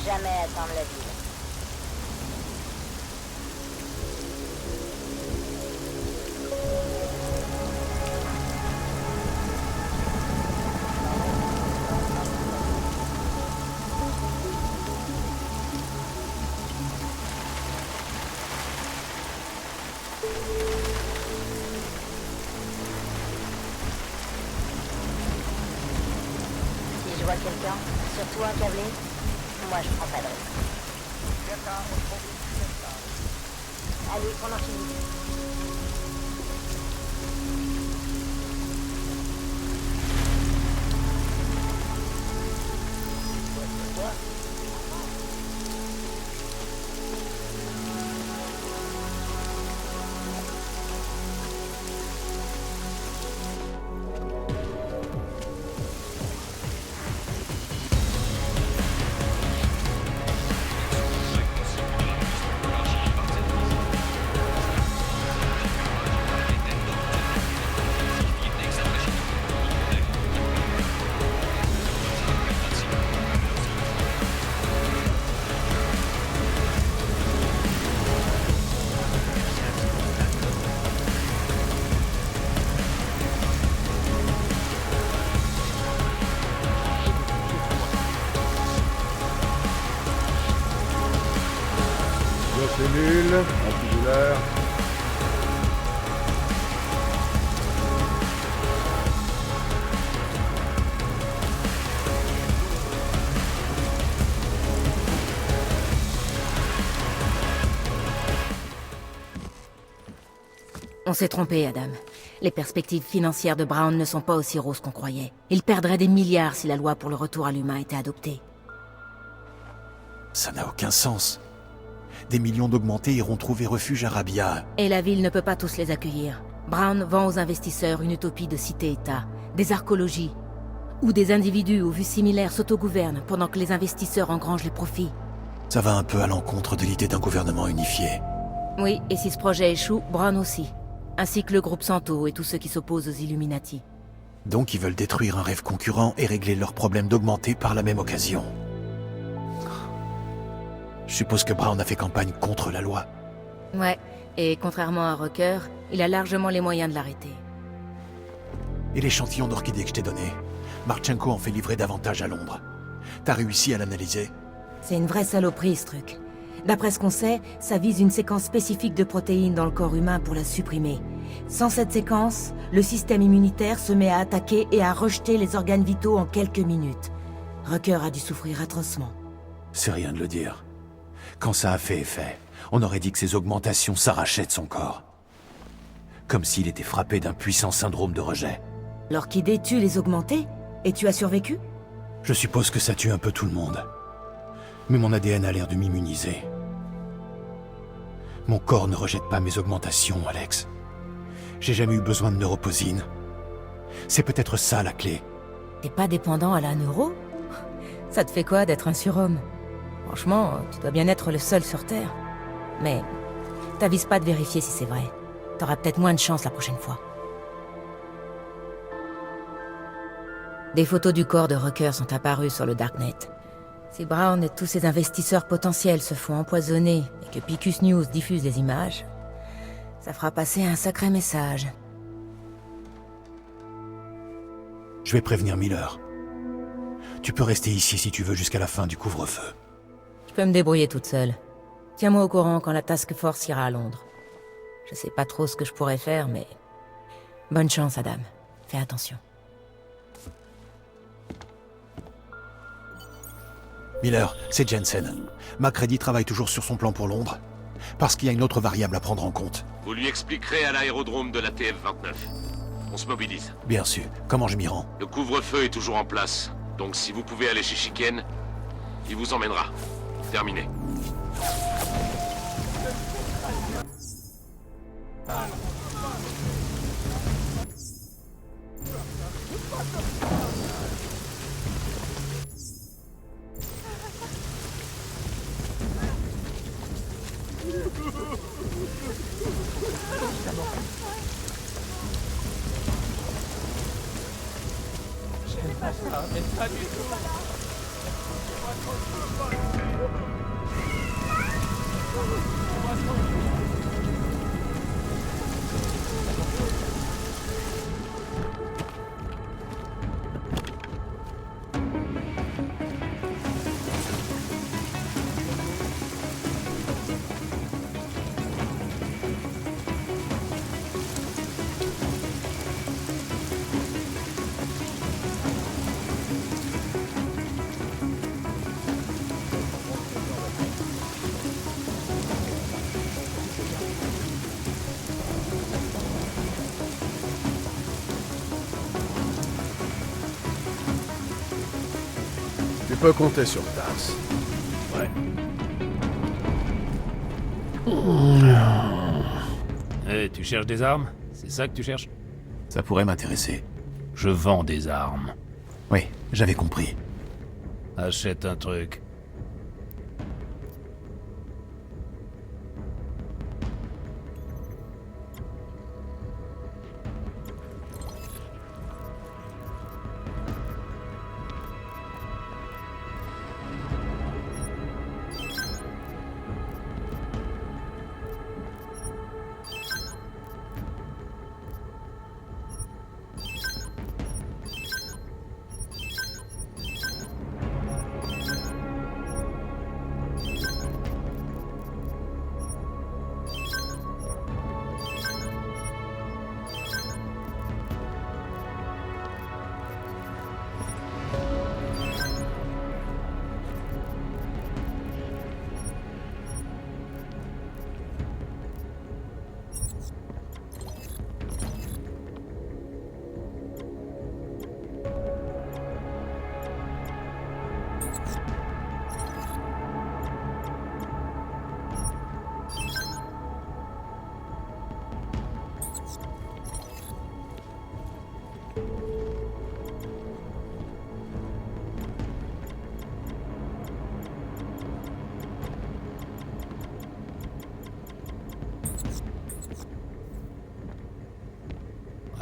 jamais atteindre la ville. Si je vois quelqu'un, surtout un câblé, moi je prends pas de risque. Allez, on en finit. Cellule, antidouleur. On s'est trompé, Adam. Les perspectives financières de Brown ne sont pas aussi roses qu'on croyait. Il perdrait des milliards si la loi pour le retour à l'humain était adoptée. Ça n'a aucun sens. Des millions d'augmentés iront trouver refuge à Rabia. Et la ville ne peut pas tous les accueillir. Brown vend aux investisseurs une utopie de cité-État, des archéologies, où des individus aux vues similaires s'autogouvernent pendant que les investisseurs engrangent les profits. Ça va un peu à l'encontre de l'idée d'un gouvernement unifié. Oui, et si ce projet échoue, Brown aussi. Ainsi que le groupe Santo et tous ceux qui s'opposent aux Illuminati. Donc ils veulent détruire un rêve concurrent et régler leurs problèmes d'augmenter par la même occasion. Je suppose que Brown a fait campagne contre la loi. Ouais, et contrairement à Rucker, il a largement les moyens de l'arrêter. Et l'échantillon d'orchidées que je t'ai donné, Marchenko en fait livrer davantage à Londres. T'as réussi à l'analyser? C'est une vraie saloperie, ce truc. D'après ce qu'on sait, ça vise une séquence spécifique de protéines dans le corps humain pour la supprimer. Sans cette séquence, le système immunitaire se met à attaquer et à rejeter les organes vitaux en quelques minutes. Rucker a dû souffrir atrocement. C'est rien de le dire. Quand ça a fait effet, on aurait dit que ces augmentations s'arrachaient de son corps. Comme s'il était frappé d'un puissant syndrome de rejet. L'orchidée tue les augmentés? Et tu as survécu? Je suppose que ça tue un peu tout le monde. Mais mon ADN a l'air de m'immuniser. Mon corps ne rejette pas mes augmentations, Alex. J'ai jamais eu besoin de neuroposine. C'est peut-être ça la clé. T'es pas dépendant à la neuro? Ça te fait quoi d'être un surhomme? Franchement, tu dois bien être le seul sur Terre. Mais t'avises pas de vérifier si c'est vrai. T'auras peut-être moins de chance la prochaine fois. Des photos du corps de Rucker sont apparues sur le Darknet. Si Brown et tous ses investisseurs potentiels se font empoisonner et que Picus News diffuse les images, ça fera passer un sacré message. Je vais prévenir Miller. Tu peux rester ici si tu veux jusqu'à la fin du couvre-feu. Je peux me débrouiller toute seule. Tiens-moi au courant quand la Task Force ira à Londres. Je sais pas trop ce que je pourrais faire, mais... Bonne chance, Adam. Fais attention. Miller, c'est Jensen. MacReady travaille toujours sur son plan pour Londres. Parce qu'il y a une autre variable à prendre en compte. Vous lui expliquerez à l'aérodrome de la TF-29. On se mobilise. Bien sûr. Comment je m'y rends? Le couvre-feu est toujours en place. Donc si vous pouvez aller chez Chicken, il vous emmènera. Terminé. J'aime pas ça, mais pas du tout. Tu peux compter sur Tars. Ouais. Eh, tu cherches des armes? C'est ça que tu cherches? Ça pourrait m'intéresser. Je vends des armes. Oui, j'avais compris. Achète un truc.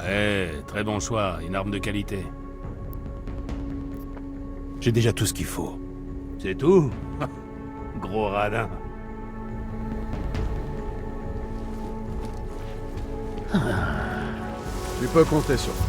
Eh, très bon choix, une arme de qualité. J'ai déjà tout ce qu'il faut. C'est tout? Gros radin. Tu peux compter sur moi.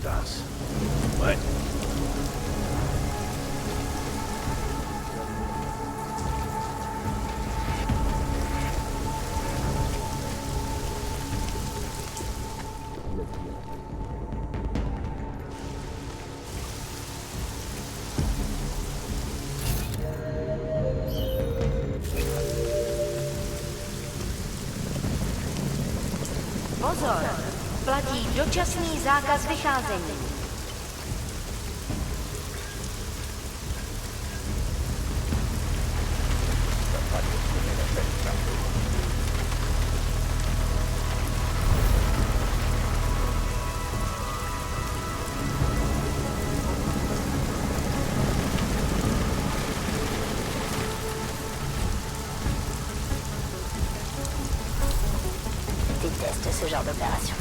Tars. Ouais. Pozor, platí dočasný zákaz vycházení. Déteste ce genre d'opération.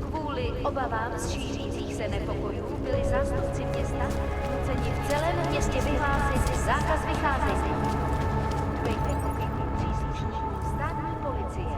Kvůli obavám z šířících se nepokojů byli zástupci města nuceni v celém městě vyhlásit zákaz vycházení. Dbejte pokynů příslušníků státní policie.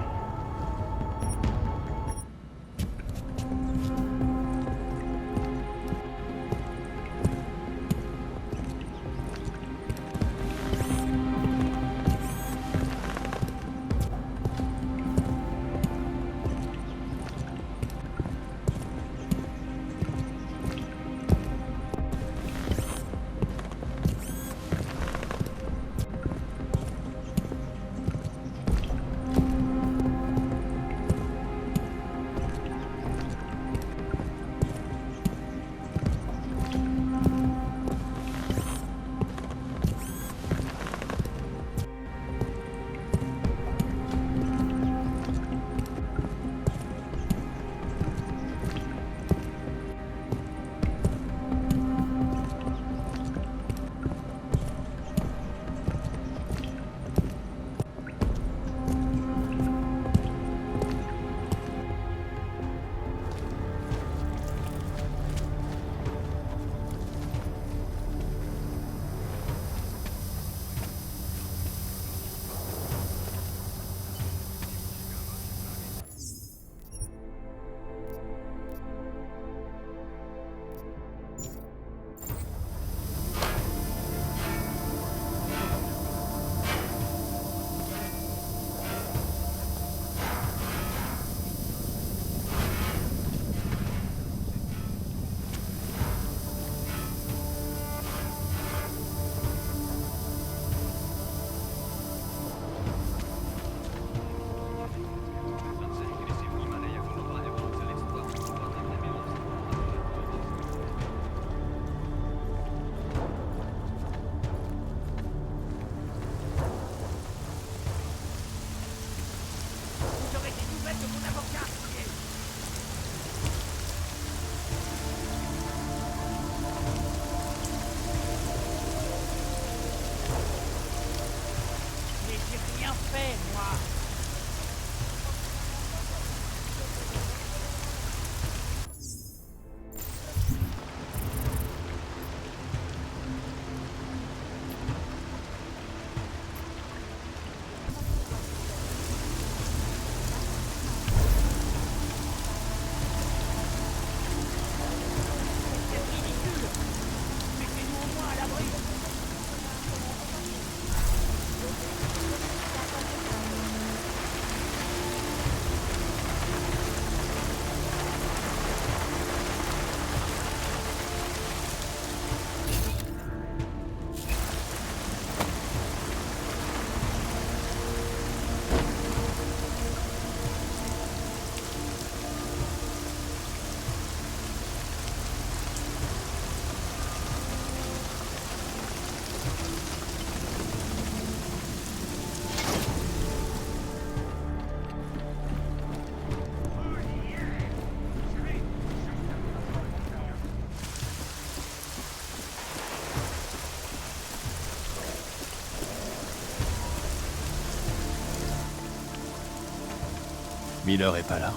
Miller est pas là.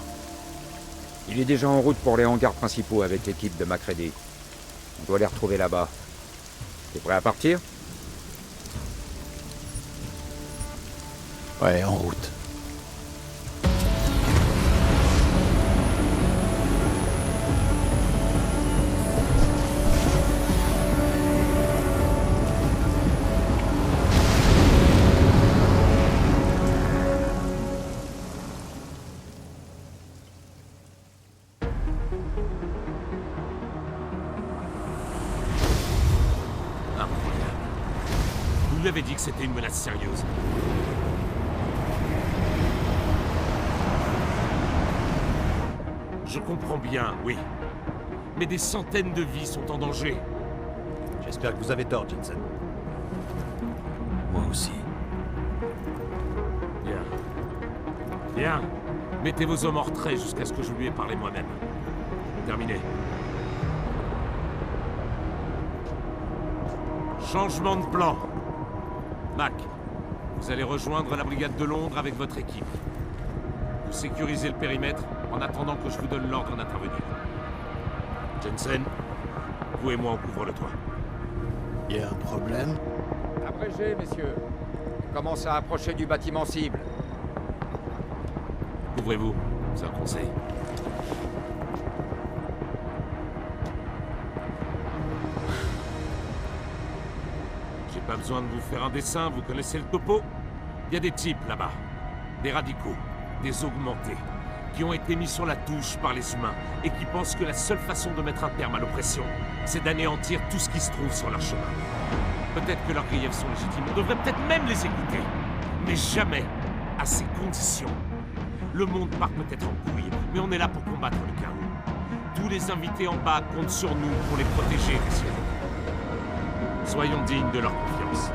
Il est déjà en route pour les hangars principaux avec l'équipe de Macready. On doit les retrouver là-bas. T'es prêt à partir? Ouais, en route. Vous lui avez dit que c'était une menace sérieuse. Je comprends bien, oui. Mais des centaines de vies sont en danger. J'espère que vous avez tort, Jensen. Moi aussi. Bien. Bien. Mettez vos hommes en retrait jusqu'à ce que je lui ai parlé moi-même. Terminé. Changement de plan. Mac, vous allez rejoindre la brigade de Londres avec votre équipe. Vous sécurisez le périmètre en attendant que je vous donne l'ordre d'intervenir. Jensen, vous et moi on couvre le toit. Y a un problème? Abrégé, messieurs. On commence à approcher du bâtiment cible. Couvrez-vous, c'est un conseil. J'ai pas besoin de vous faire un dessin, vous connaissez le topo? Il y a des types là-bas. Des radicaux, des augmentés, qui ont été mis sur la touche par les humains et qui pensent que la seule façon de mettre un terme à l'oppression, c'est d'anéantir tout ce qui se trouve sur leur chemin. Peut-être que leurs griefs sont légitimes, on devrait peut-être même les écouter. Mais jamais à ces conditions. Le monde part peut-être en couille, mais on est là pour combattre le chaos. Tous les invités en bas comptent sur nous pour les protéger, messieurs. Soyons dignes de leur confiance.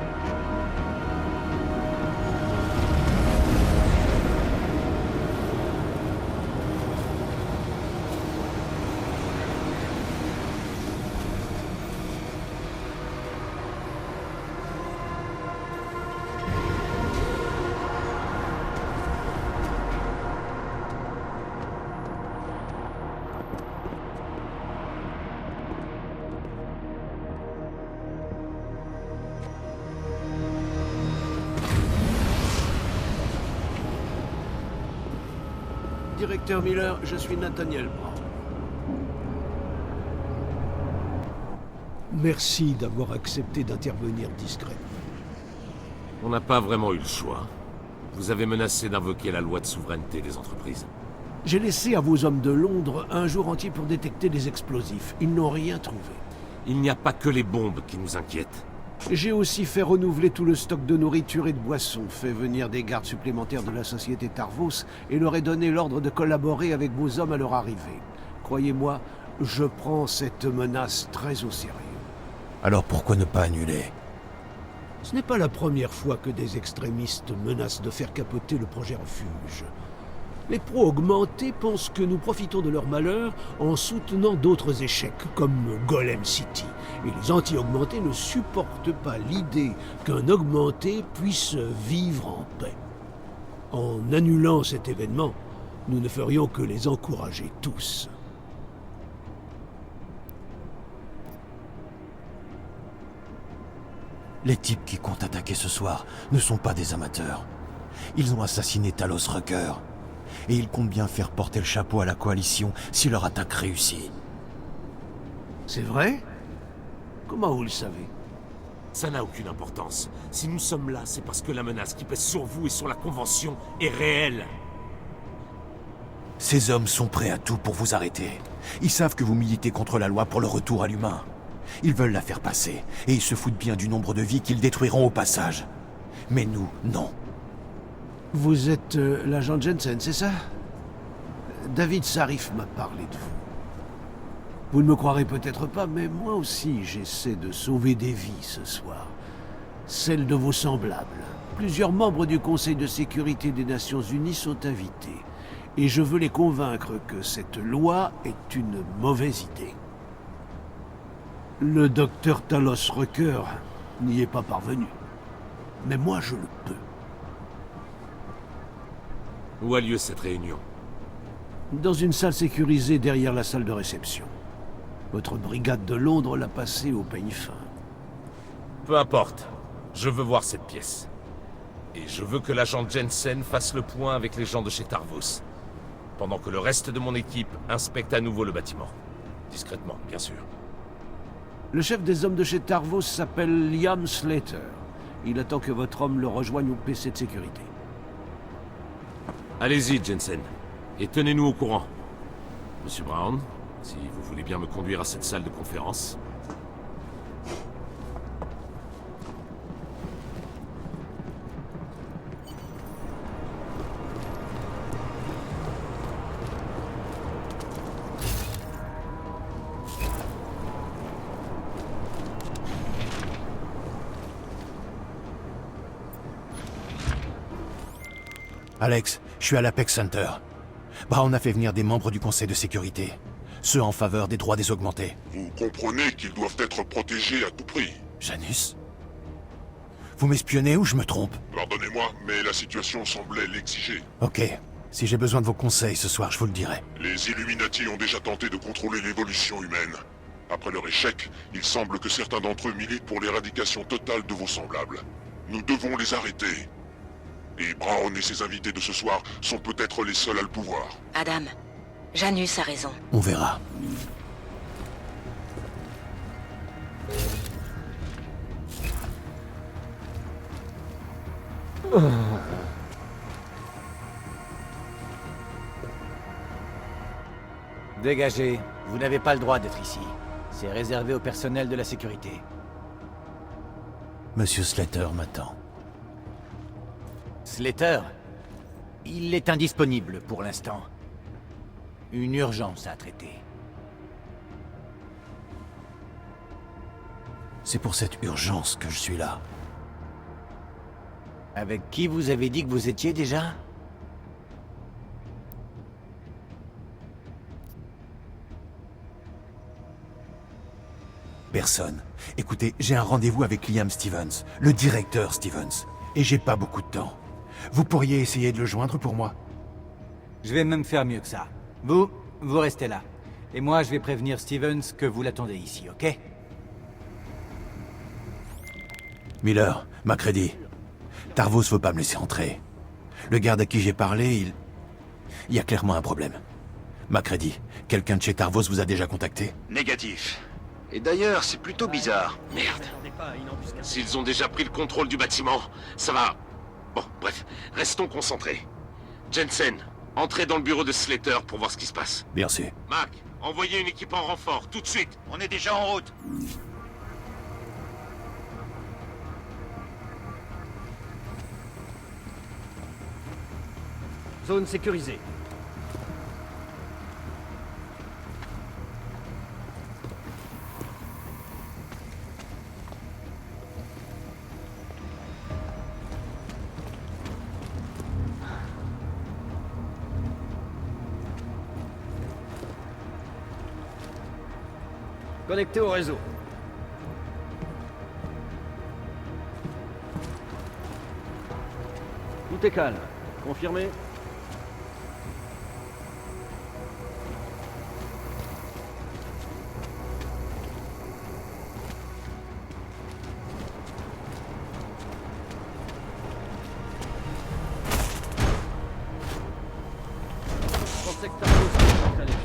Directeur Miller, je suis Nathaniel Brown. Merci d'avoir accepté d'intervenir discrètement. On n'a pas vraiment eu le choix. Vous avez menacé d'invoquer la loi de souveraineté des entreprises. J'ai laissé à vos hommes de Londres un jour entier pour détecter les explosifs. Ils n'ont rien trouvé. Il n'y a pas que les bombes qui nous inquiètent. J'ai aussi fait renouveler tout le stock de nourriture et de boissons, fait venir des gardes supplémentaires de la société Tarvos et leur ai donné l'ordre de collaborer avec vos hommes à leur arrivée. Croyez-moi, je prends cette menace très au sérieux. Alors pourquoi ne pas annuler? Ce n'est pas la première fois que des extrémistes menacent de faire capoter le projet refuge. Les pro-augmentés pensent que nous profitons de leur malheur en soutenant d'autres échecs, comme Golem City. Et les anti-augmentés ne supportent pas l'idée qu'un augmenté puisse vivre en paix. En annulant cet événement, nous ne ferions que les encourager tous. Les types qui comptent attaquer ce soir ne sont pas des amateurs. Ils ont assassiné Talos Rucker. Et ils comptent bien faire porter le chapeau à la coalition si leur attaque réussit. C'est vrai? Comment vous le savez? Ça n'a aucune importance. Si nous sommes là, c'est parce que la menace qui pèse sur vous et sur la Convention est réelle. Ces hommes sont prêts à tout pour vous arrêter. Ils savent que vous militez contre la loi pour le retour à l'humain. Ils veulent la faire passer, et ils se foutent bien du nombre de vies qu'ils détruiront au passage. Mais nous, non. Vous êtes l'agent Jensen, c'est ça? David Sarif m'a parlé de vous. Vous ne me croirez peut-être pas, mais moi aussi j'essaie de sauver des vies ce soir. Celles de vos semblables. Plusieurs membres du Conseil de sécurité des Nations Unies sont invités. Et je veux les convaincre que cette loi est une mauvaise idée. Le docteur Talos Rucker n'y est pas parvenu. Mais moi je le peux. Où a lieu cette réunion? Dans une salle sécurisée derrière la salle de réception. Votre brigade de Londres l'a passé au peigne fin. Peu importe. Je veux voir cette pièce. Et je veux que l'agent Jensen fasse le point avec les gens de chez Tarvos. Pendant que le reste de mon équipe inspecte à nouveau le bâtiment. Discrètement, bien sûr. Le chef des hommes de chez Tarvos s'appelle Liam Slater. Il attend que votre homme le rejoigne au PC de sécurité. Allez-y, Jensen. Et tenez-nous au courant. Monsieur Brown, si vous voulez bien me conduire à cette salle de conférence. Alex, je suis à l'Apex Center. Brown a fait venir des membres du Conseil de sécurité. Ceux en faveur des droits des augmentés. Vous comprenez qu'ils doivent être protégés à tout prix. Janus? Vous m'espionnez ou je me trompe? Pardonnez-moi, mais la situation semblait l'exiger. Ok. Si j'ai besoin de vos conseils ce soir, je vous le dirai. Les Illuminati ont déjà tenté de contrôler l'évolution humaine. Après leur échec, il semble que certains d'entre eux militent pour l'éradication totale de vos semblables. Nous devons les arrêter. Et Brown et ses invités de ce soir sont peut-être les seuls à le pouvoir. Adam, Janus a raison. On verra. Dégagez. Vous n'avez pas le droit d'être ici. C'est réservé au personnel de la sécurité. Monsieur Slater m'attend. Slater? Il est indisponible pour l'instant. Une urgence à traiter. C'est pour cette urgence que je suis là. Avec qui vous avez dit que vous étiez déjà? Personne. Écoutez, j'ai un rendez-vous avec Liam Stevens, le directeur Stevens. Et j'ai pas beaucoup de temps. Vous pourriez essayer de le joindre pour moi? Je vais même faire mieux que ça. Vous restez là. Et moi, je vais prévenir Stevens que vous l'attendez ici, ok? Miller, Macready. Tarvos veut pas me laisser entrer. Le garde à qui j'ai parlé, il y a clairement un problème. Macready, quelqu'un de chez Tarvos vous a déjà contacté? Négatif. Et d'ailleurs, c'est plutôt bizarre. Merde. S'ils ont déjà pris le contrôle du bâtiment, ça va... Bon, bref, restons concentrés. Jensen, entrez dans le bureau de Slater pour voir ce qui se passe. Bien sûr. Mac, envoyez une équipe en renfort, tout de suite. On est déjà en route. Zone sécurisée. Connecté au réseau. Tout est calme. Confirmé. Je pensais que t'avais aussi compris les choses.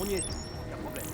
On y est, y a problème.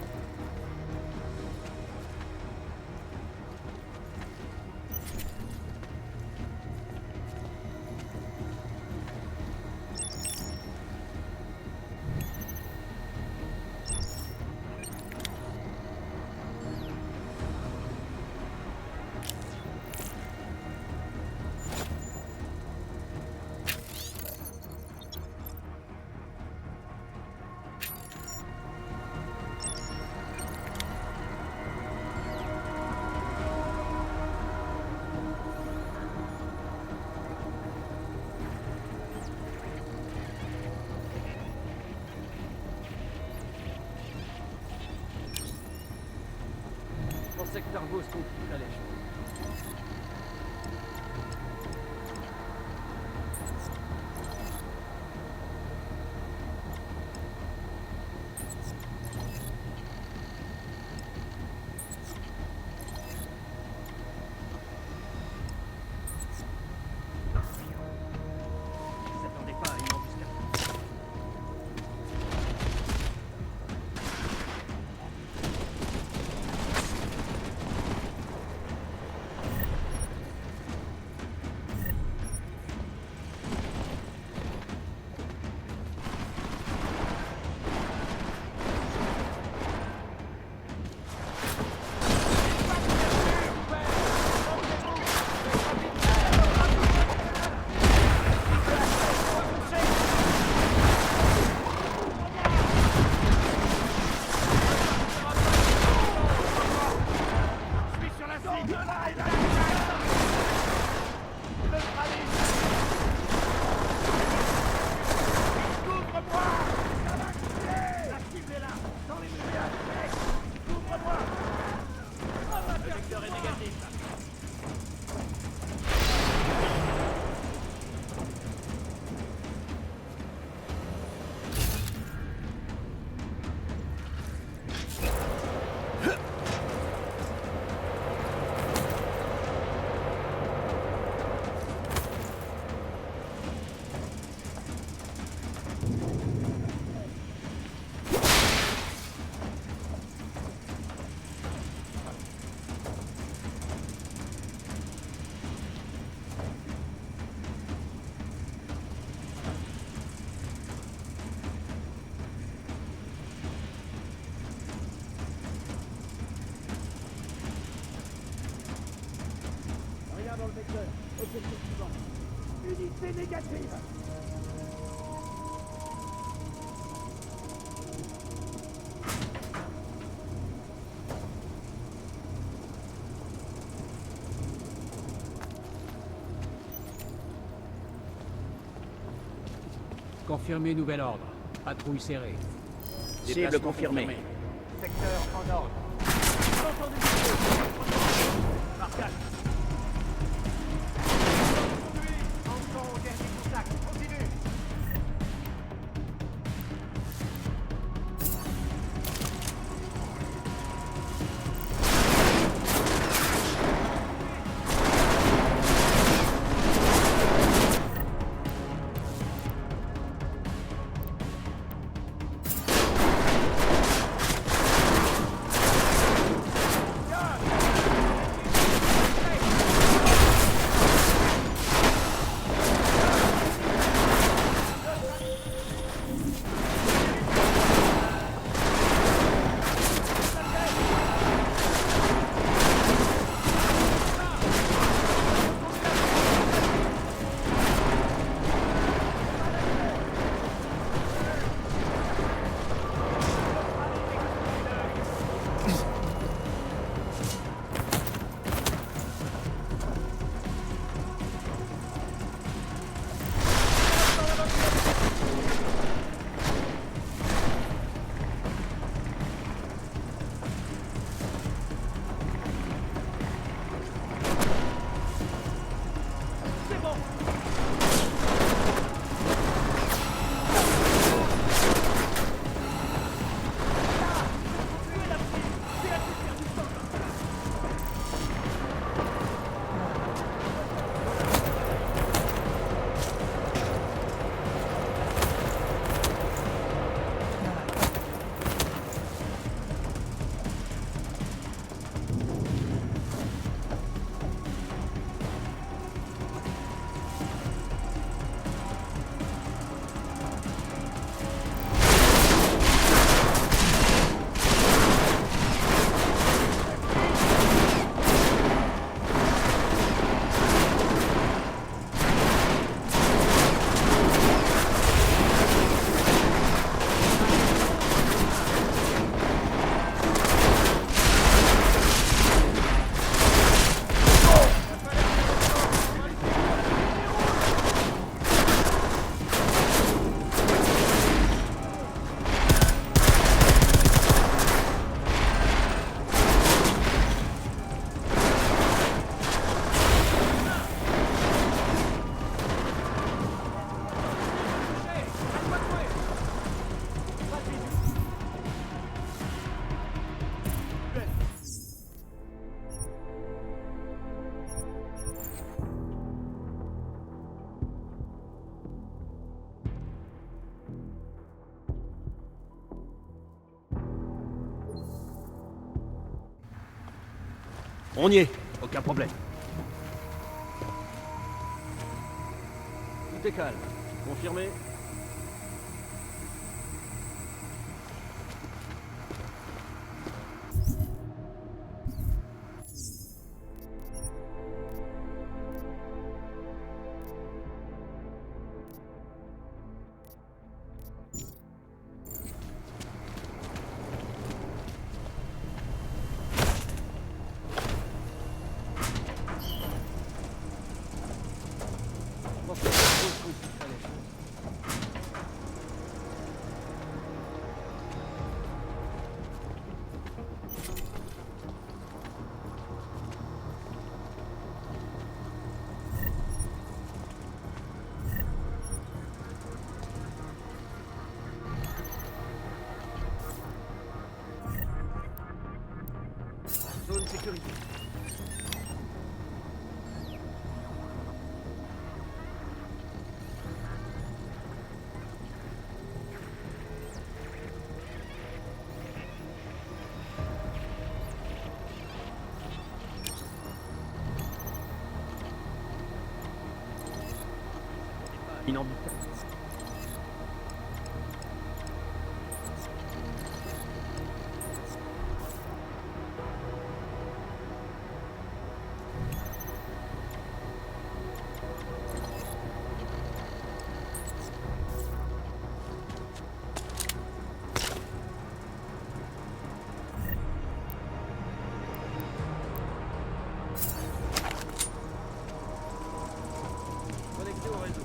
pensais que Tarvos compliquerait les choses. Dans le vecteur. Objectif suivant. Unité négative. Confirmé, nouvel ordre. Patrouille serrée. Cible confirmée. Secteur en ordre. Entendu du feu. Marquage. Entrons au dernier contact. Continue. On y est, aucun problème. Tout est calme. Confirmé? Zone sécurisée. Inhabitable. Connecté au réseau.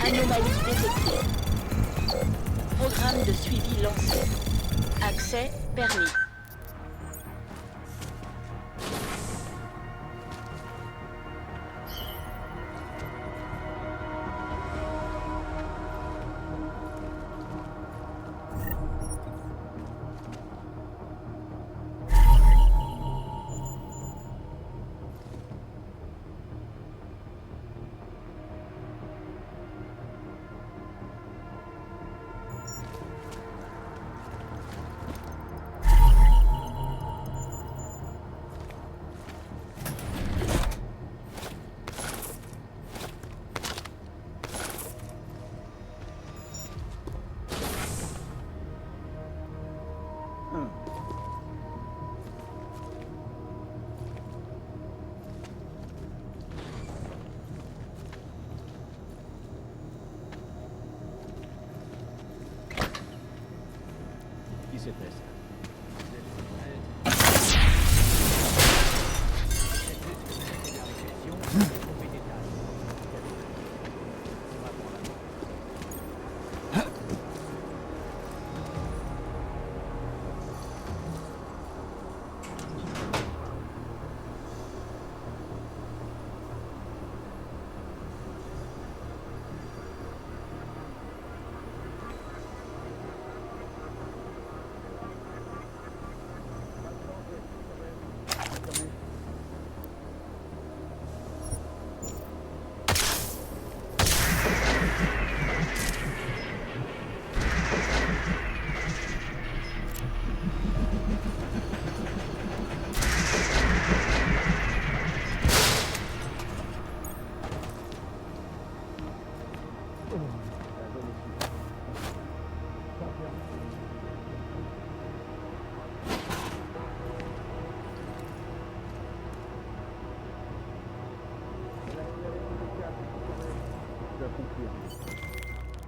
Anomalie détectée. Programme de suivi lancé. Accès permis. Qui s'est fait ça?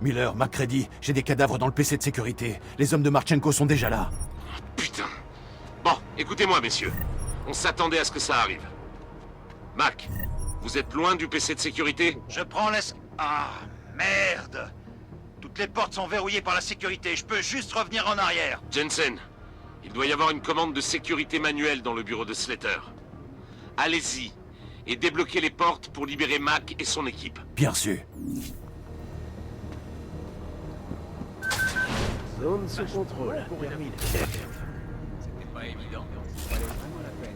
Miller, MacReady, j'ai des cadavres dans le PC de sécurité. Les hommes de Marchenko sont déjà là. Putain. Bon, écoutez-moi, messieurs. On s'attendait à ce que ça arrive. Mac, Vous êtes loin du PC de sécurité? Je prends Ah, merde! Toutes les portes sont verrouillées par la sécurité, je peux juste revenir en arrière. Jensen, il doit y avoir une commande de sécurité manuelle dans le bureau de Slater. Allez-y, et débloquez les portes pour libérer Mac et son équipe. Bien sûr. Zone sous contrôle. Terminé. C'était pas évident. Ça valait vraiment la peine.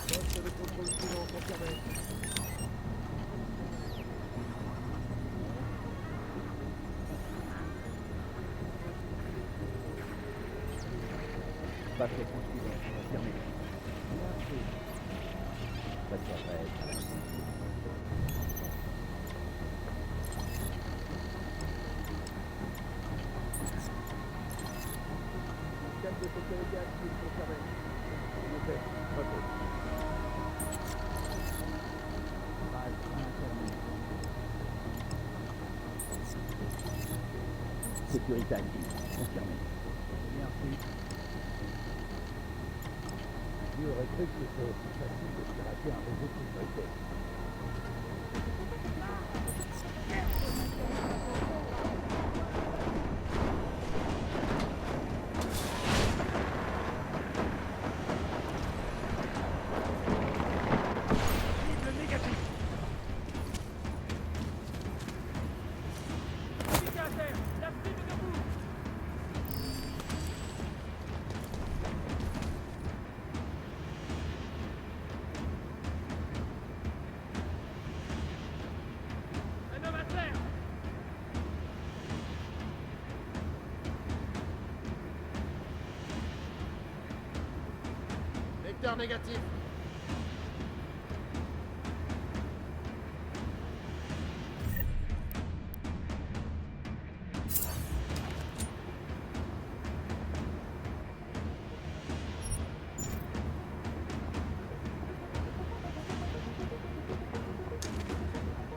Poste de contrôle suivant confirmé. Passe le point suivant confirmé. Passe après. Système de sécurité actif confirmé. Noté. Ok. Phase 1 terminée. Sécurité active confirmé. Merci. Qui aurait cru que c'était aussi facile de pirater un réseau de sécurité? Vecteur négatif.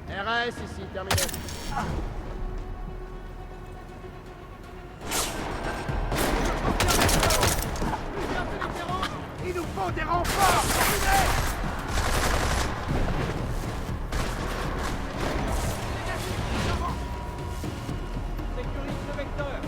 RAS ici, terminé. Il nous faut des renforts! Sécurise le vecteur!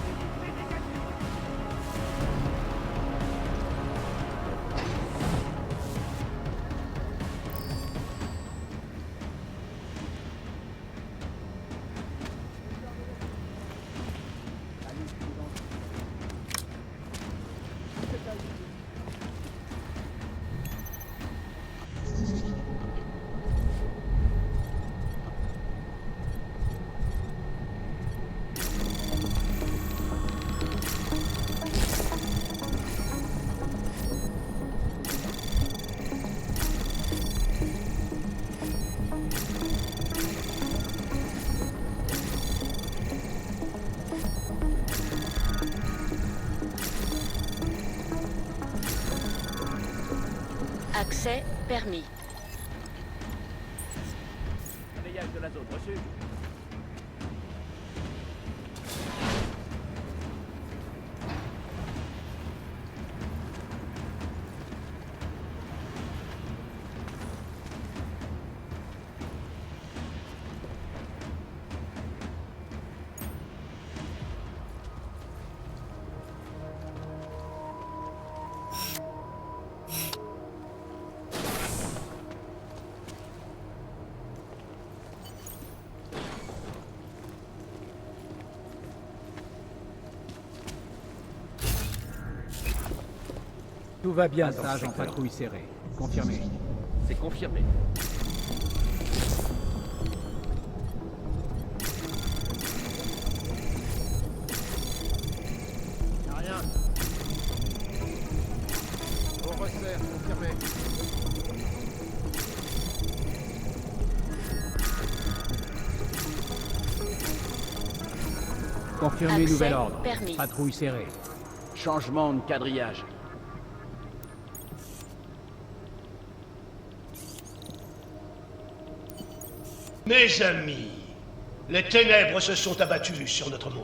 Accès permis. Balayage de la zone reçu. Tout va bien, passage en patrouille serrée. Confirmé. C'est confirmé. Y'a rien. On resserre, confirmé. Confirmé, Accès nouvel ordre. permis. Patrouille serrée. Changement de quadrillage. Mes amis, les ténèbres se sont abattues sur notre monde.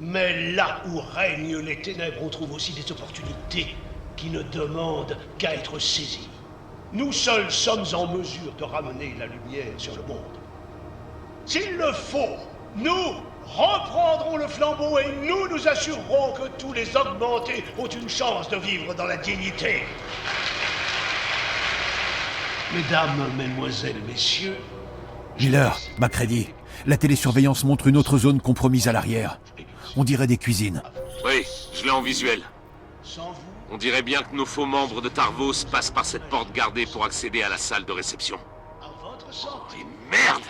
Mais là où règnent les ténèbres, on trouve aussi des opportunités. qui ne demande qu'à être saisi. Nous seuls sommes en mesure de ramener la lumière sur le monde. S'il le faut, nous reprendrons le flambeau et nous nous assurerons que tous les augmentés ont une chance de vivre dans la dignité. Mesdames, mesdemoiselles, messieurs... Miller, Macready, la télésurveillance montre une autre zone compromise à l'arrière. On dirait des cuisines. Oui, je l'ai en visuel. On dirait bien que nos faux membres de Tarvos passent par cette porte gardée pour accéder à la salle de réception. Oh, et merde!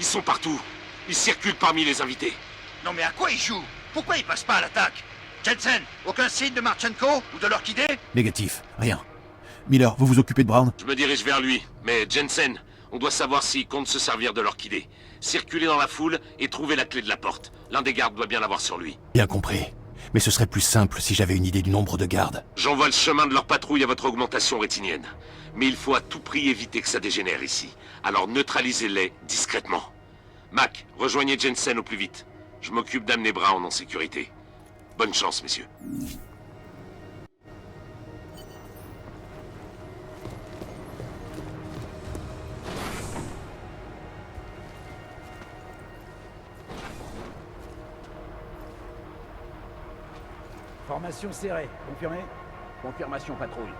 Ils sont partout. Ils circulent parmi les invités. Non mais à quoi ils jouent? Pourquoi ils passent pas à l'attaque? Jensen, aucun signe de Marchenko ou de l'Orchidée? Négatif, rien. Miller, vous vous occupez de Brown? Je me dirige vers lui, mais Jensen, on doit savoir s'il compte se servir de l'Orchidée. Circuler dans la foule et trouver la clé de la porte. L'un des gardes doit bien l'avoir sur lui. Bien compris. Mais ce serait plus simple si j'avais une idée du nombre de gardes. J'envoie le chemin de leur patrouille à votre augmentation rétinienne. Mais il faut à tout prix éviter que ça dégénère ici. Alors neutralisez-les discrètement. Mac, rejoignez Jensen au plus vite. Je m'occupe d'amener Brown en sécurité. Bonne chance, messieurs. Formation serrée, confirmé? Confirmation patrouille.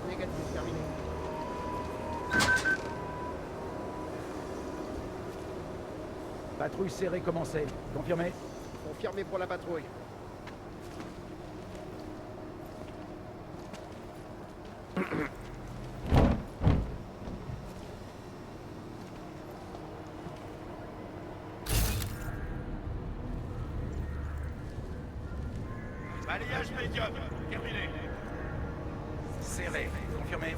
Négatif, terminé. Patrouille serrée commencée, confirmé? Confirmé pour la patrouille. Balayage médium, terminé. Serré, confirmé.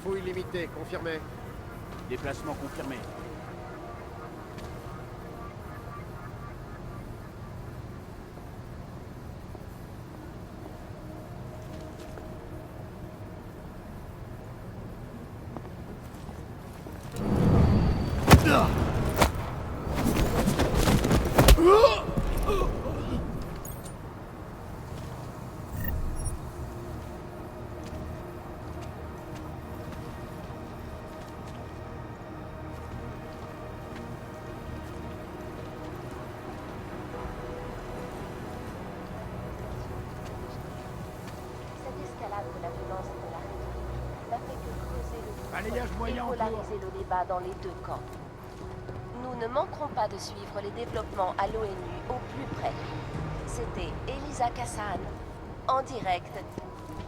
Fouille limitée, confirmé. Déplacement confirmé. Balayage moyen et polariser le débat dans les deux camps. Nous ne manquerons pas de suivre les développements à l'ONU au plus près. C'était Elisa Kassan, en direct,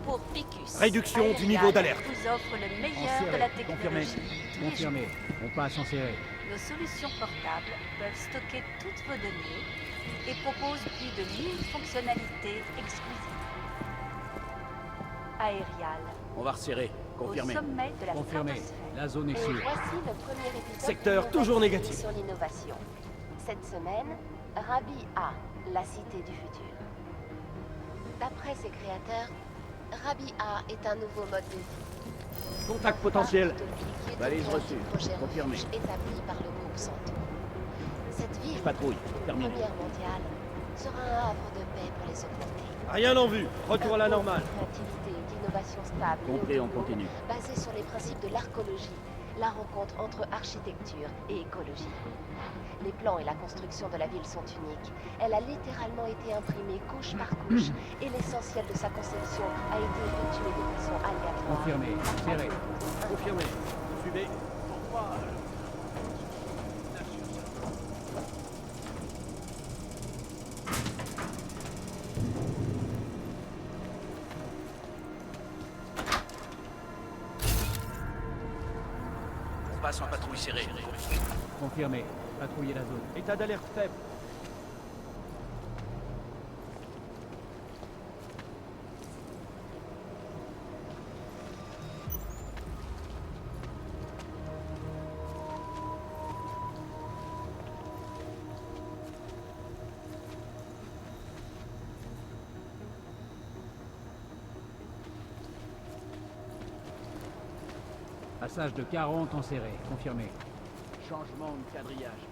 pour Picus. Réduction du niveau d'alerte. Vous offre le meilleur de la technologie. Confirmé. On passe en serré. Nos solutions portables peuvent stocker toutes vos données et proposent plus de 1000 fonctionnalités exclusives. Aérial. On va resserrer. Confirmé. Au sommet de la Confirmé. stratosphère. La zone est Et sûre. voici le premier épisode Secteur de toujours Nouvelle négatif. Sur l'innovation. Cette semaine, Rabi A, la cité du futur. D'après ses créateurs, Rabi A est un nouveau mode de vie. Contact potentiel. Qui est au Balise cœur reçue. du projet Confirmé. refuge établi par le groupe Santo. Cette ville, Patrouille. Terminé. première mondiale, sera un havre de paix pour les augmentés. Rien en vue. Retour à la Un pôle normale. de créativité et d'innovation stable et Compris, on autonome, continue. basé sur les principes de l'archéologie, la rencontre entre architecture et écologie. Les plans et la construction de la ville sont uniques. Elle a littéralement été imprimée couche par couche et l'essentiel de sa conception a été effectué de façon aléatoire. Confirmé. Serré. Confirmé. Suivez. serré. Confirmé. Patrouiller la zone. État d'alerte faible. Passage de 40 en serré, confirmé. Changement de quadrillage.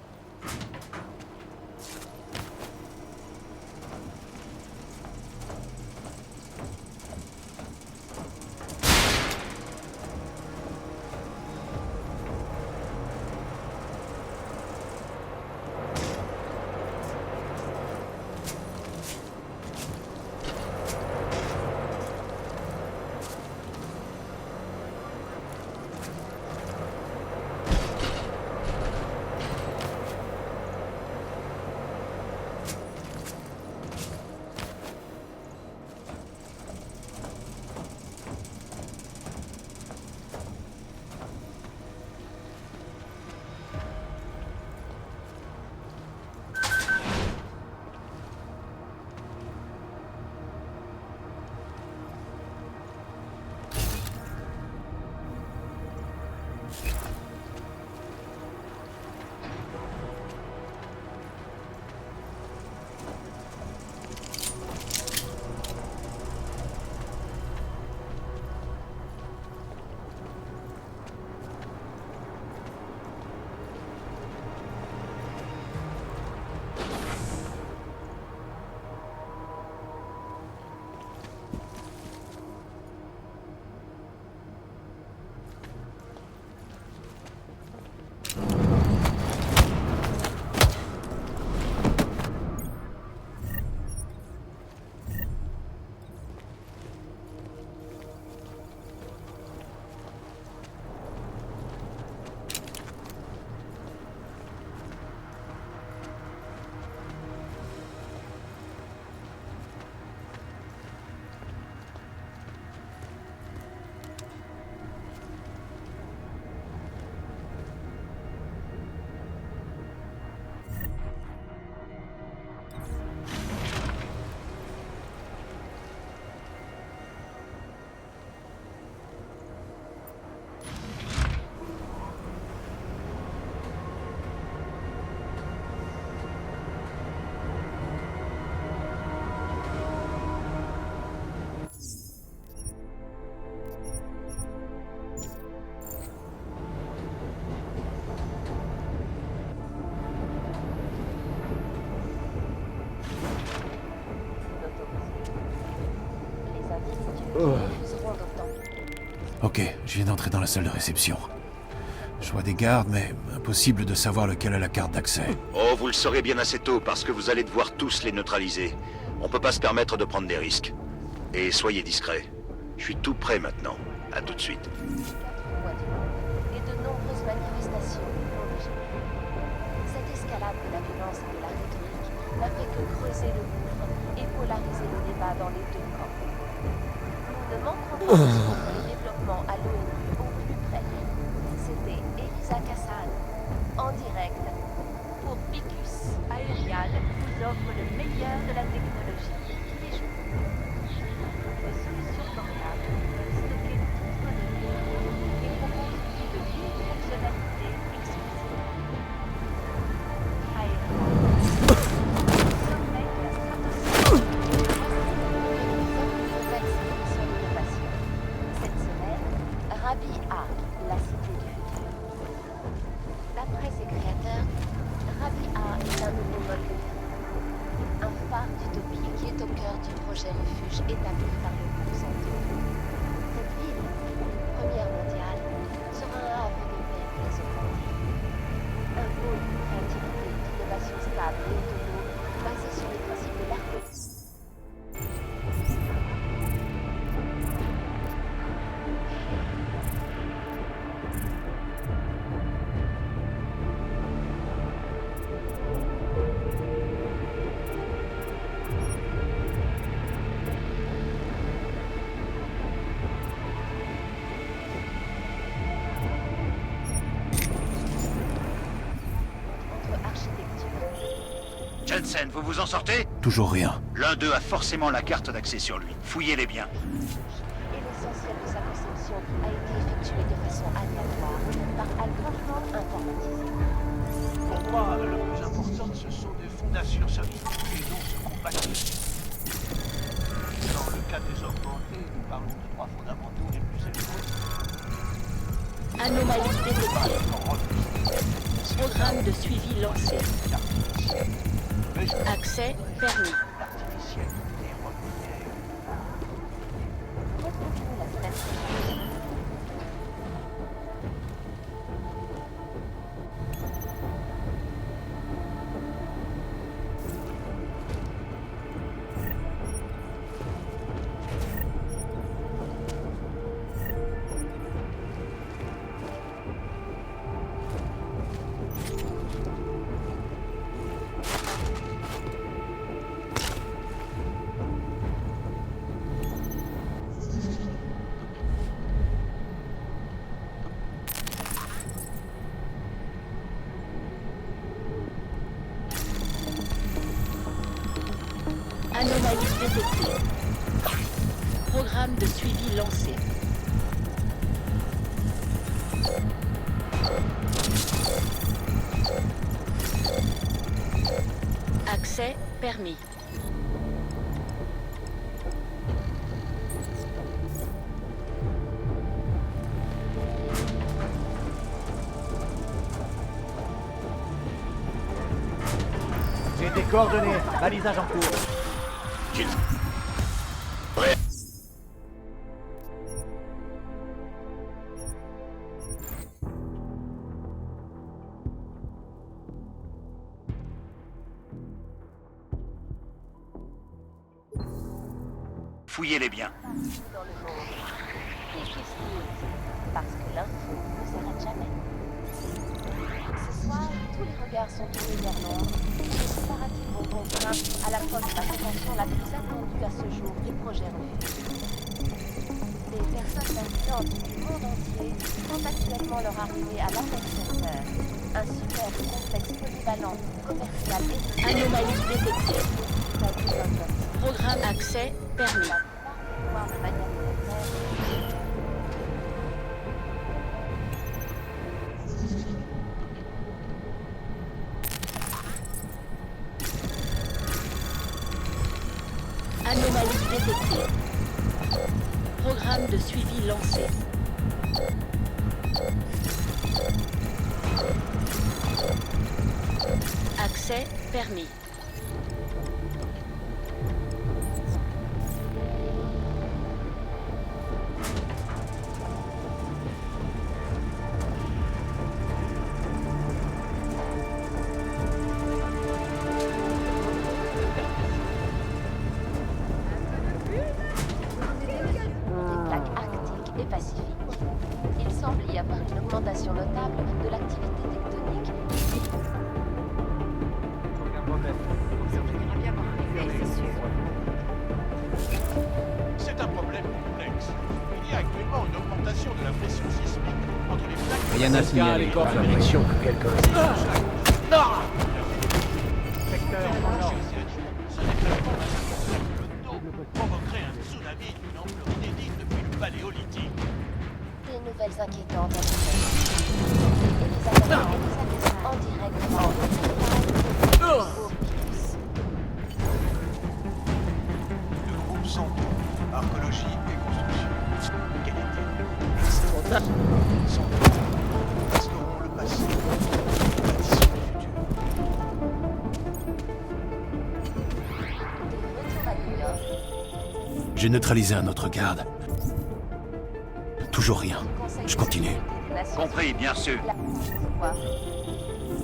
Ok, je viens d'entrer dans la salle de réception. Je vois des gardes, mais impossible de savoir lequel a la carte d'accès. Oh, vous le saurez bien assez tôt, parce que vous allez devoir tous les neutraliser. On peut pas se permettre de prendre des risques. Et soyez discrets. Je suis tout prêt maintenant. À tout de suite. Et de nombreuses manifestations ont dégénéré. Cette escalade de la violence et de la rhétorique n'a fait que creuser le gouffre et polariser le débat dans les deux camps. Nous ne manquerons pas de suivre les développements à l'ONU au plus près. C'était Elisa Kassan, en direct, pour Picus. Aerial vous offre le meilleur de la technologie tous les jours. Des solutions portables peuvent stocker toute vos données et proposent plus de 1000 fonctionnalités exclusives. Aerial. Sommet de la stratosphère. Cette semaine, Rabi A, la cité du futur. D'après ses créateurs, Rabi A est un nouveau mode de vie. Un phare d'utopie qui est au cœur du projet refuge établi par le groupe Santo. Cette ville, première mondiale, sera un havre de paix pour les augmentés. Un pôle de créativité, d'innovation stable et autonome, basé sur les principes de l'arc. Jensen, vous vous en sortez? Toujours rien. L'un d'eux a forcément la carte d'accès sur lui. Fouillez-les bien. Et l'essentiel de sa conception a été effectué de façon aléatoire par algorithme informatisé. Pour moi, le plus important, ce sont des fondations solides et non ce combat. Dans le cas des augmentés, nous parlons de 3 fondamentaux les plus élevés. Anomalie détectée. Programme de suivi lancé. Accès permis. Retrouvez-nous la semaine prochaine. Anomalie détectée. Programme de suivi lancé. Accès permis. J'ai des coordonnées. Balisage en cours. Fouillez-les bien. Dans le monde. Difficile, parce que l'info ne s'arrête jamais. Ce soir, tous les regards sont tournés vers l'ombre. Les séparatifs vont bon train à l'approche de la convention la plus attendue à ce jour du projet Refuge. Des personnes influentes du monde entier font actuellement leur arrivée à l'Apex Center, un super complexe polyvalent, commercial et Anomalie détectée. Programme accès permis. voir de manière volontaire. Anomalie détectée. Programme de suivi lancé. Accès permis. Et Pacifique. Il semble y avoir une augmentation notable de l'activité tectonique. Aucun problème. Ça finira bien par arriver, c'est sûr. C'est un problème complexe. Il y a actuellement une augmentation de la pression sismique entre les plaques. Rien à signaler. Dans la direction que quelqu'un Secteur en orange. Ce déplacement de l'eau provoquerait un tsunami d'une ampleur inédite depuis le paléolithique. Des nouvelles inquiétantes à venir. Et les attaques en direct dans le Le groupe Santo, archéologie et construction. Qualité. Extraordinaire. Santo. Restaurons le passé. Bâtissons le futur. retour à New York. J'ai neutralisé un autre garde. Toujours rien. Je continue. Compris, bien sûr.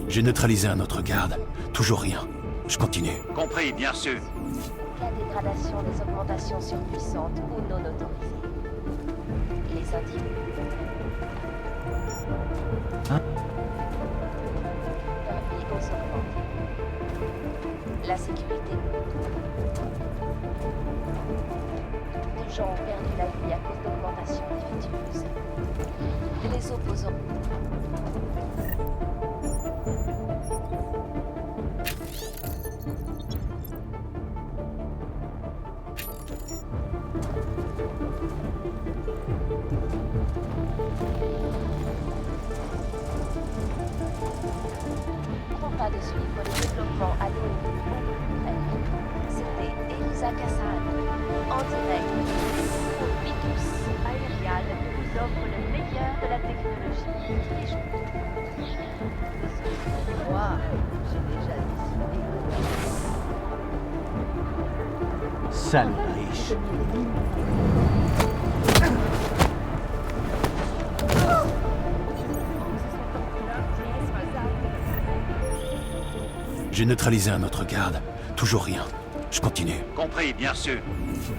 J'ai neutralisé un autre garde. Toujours rien. Je continue. Compris, bien sûr. La dégradation des augmentations surpuissantes ou non autorisées. Les individus. Hein? Permis aux augmentés. La sécurité. De gens ont perdu la vie à cause d'augmentations défectueuses. Les opposants. permettra de suivre les développements à l'ONU au plus près. C'était Elisa Kassan, en direct pour Vitus Aerial vous offre le meilleur de la technologie tous les jours. Moi, j'ai déjà décidé. Sale riche. J'ai neutralisé un autre garde. Toujours rien. Je continue. Compris, bien sûr. C'est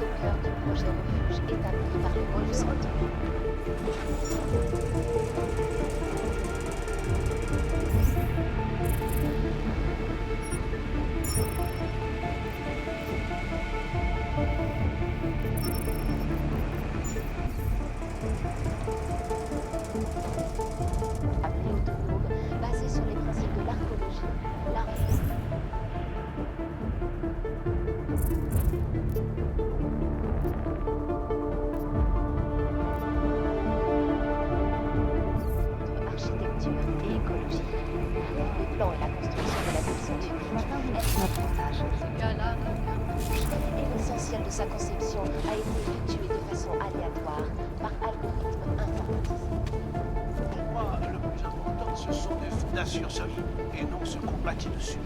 au cœur du projet refuge établi par le Wolf Center. Appelé autonome, basé sur les principes de l'archéologie, l'armée. Architecture et écologie. Les plans et la construction de la ville sont uniques. Et l'essentiel de sa conception a été effectué de façon aléatoire par algorithme informatisé. Pour moi, le plus important, ce sont des fondations solides et non ce qu'on bâtit dessus.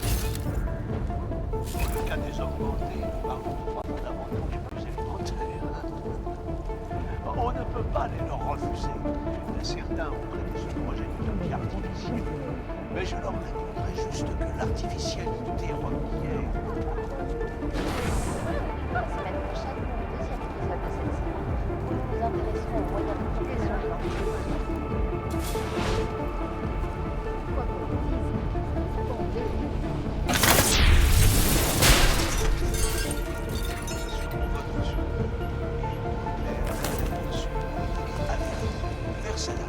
Dans le cas des augmentés, nous parlons de droits fondamentaux les plus élémentaires. On ne peut pas les leur refuser. Certains ont traité ce projet d'utopie artificielle, mais je leur répondrai juste que l'artificialité requiert. La semaine prochaine, le deuxième épisode de cette série, où nous nous intéresserons aux moyens de protection de l'environnement. Quoi qu'on vous dise, bon Vers cela.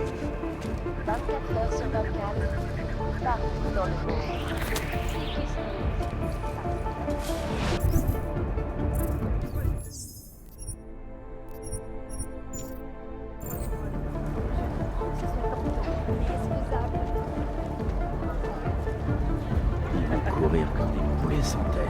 24 heures sur 24, partout dans le monde. Ils vont courir comme des poulets sans tête.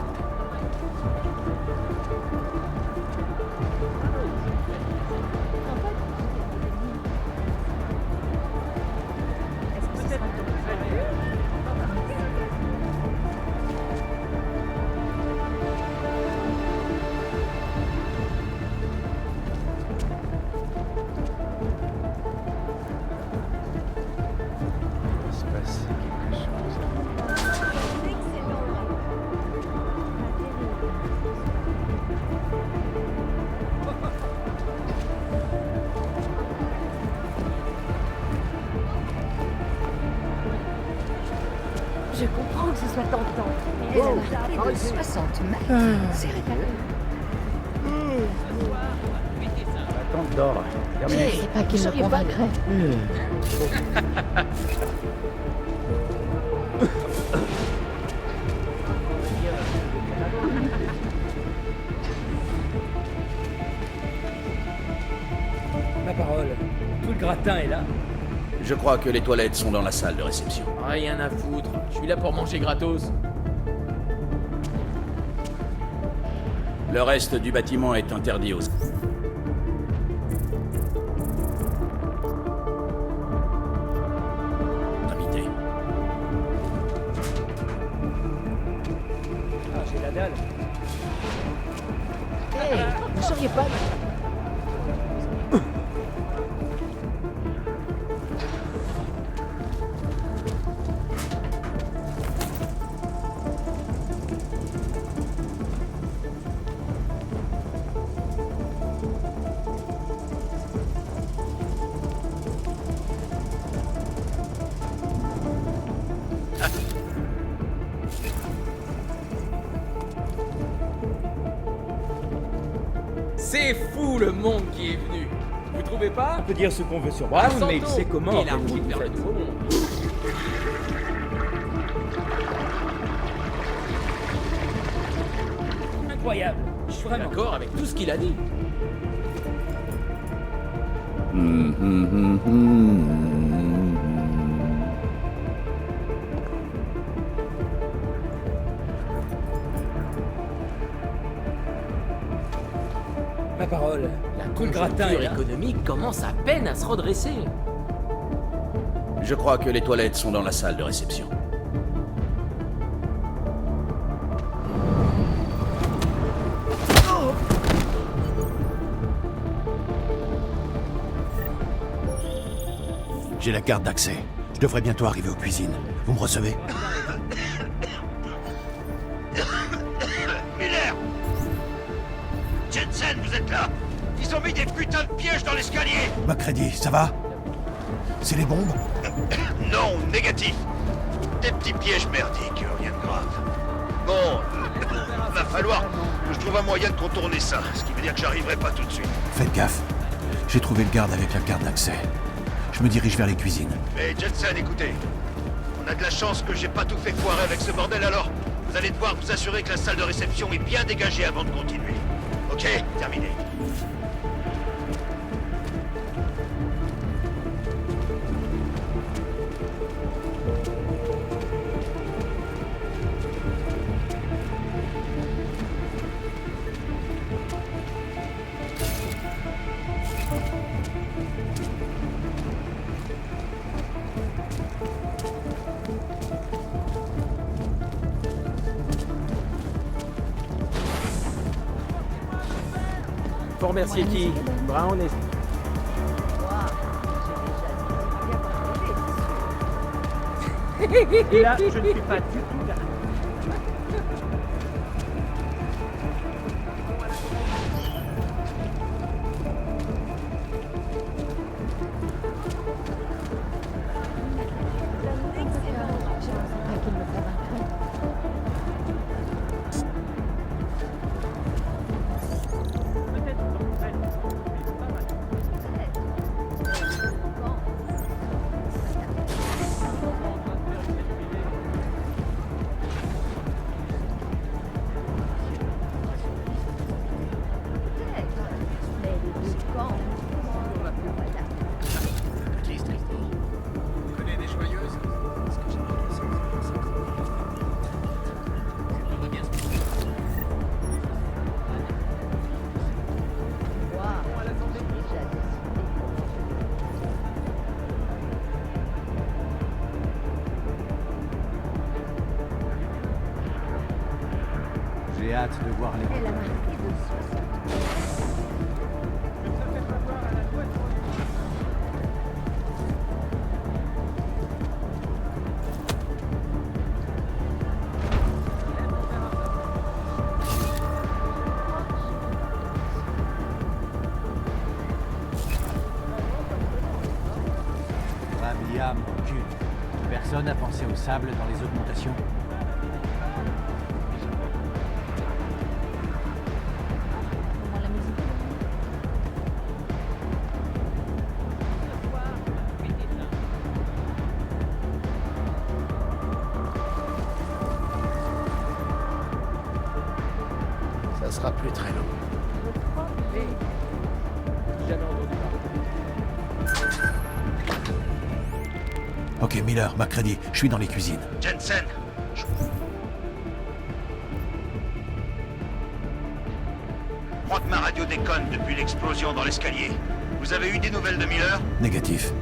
Il se passe quelque chose. Je comprends que ce soit tentant, mais les embarquer de 60 mètres, c'est rigolo. La tente d'or. Terminé. Je sais pas qui me convaincrait. Ma parole, tout le gratin est là. Je crois que les toilettes sont dans la salle de réception. Rien à foutre, je suis là pour manger gratos. Le reste du bâtiment est interdit aux... invités. Ah, j'ai la dalle. Hey, vous seriez pas... C'est fou le monde qui est venu. Vous trouvez pas? On peut dire ce qu'on veut sur Brown, mais il sait comment. Il a envie de faire le nouveau monde. Incroyable. Je suis d'accord avec tout ce qu'il a dit. Ma parole, tout le gratin est là. Économique commence à peine à se redresser. Je crois que les toilettes sont dans la salle de réception. J'ai la carte d'accès. Je devrais bientôt arriver aux cuisines. Vous me recevez? Miller! Jensen, vous êtes là? Ils ont mis des putains de pièges dans l'escalier! MacReady, ça va? C'est les bombes? Non, négatif. Des petits pièges merdiques, rien de grave. Bon, va falloir que je trouve un moyen de contourner ça, ce qui veut dire que j'arriverai pas tout de suite. Faites gaffe. J'ai trouvé le garde avec la carte d'accès. Je me dirige vers les cuisines. Mais Jensen, écoutez. On a de la chance que j'ai pas tout fait foirer avec ce bordel, alors vous allez devoir vous assurer que la salle de réception est bien dégagée avant de continuer. Ok, terminé. Faut remercier qui? Brown et... Et là, je ne suis pas du tout d'accord. J'ai hâte de voir les... Liam, recule. Personne n'a pensé au sable dans les augmentations. Ça sera plus très long. Ok, Miller, MacReady, je suis dans les cuisines. Jensen, je crois que ma radio déconne depuis l'explosion dans l'escalier. Vous avez eu des nouvelles de Miller? Négatif.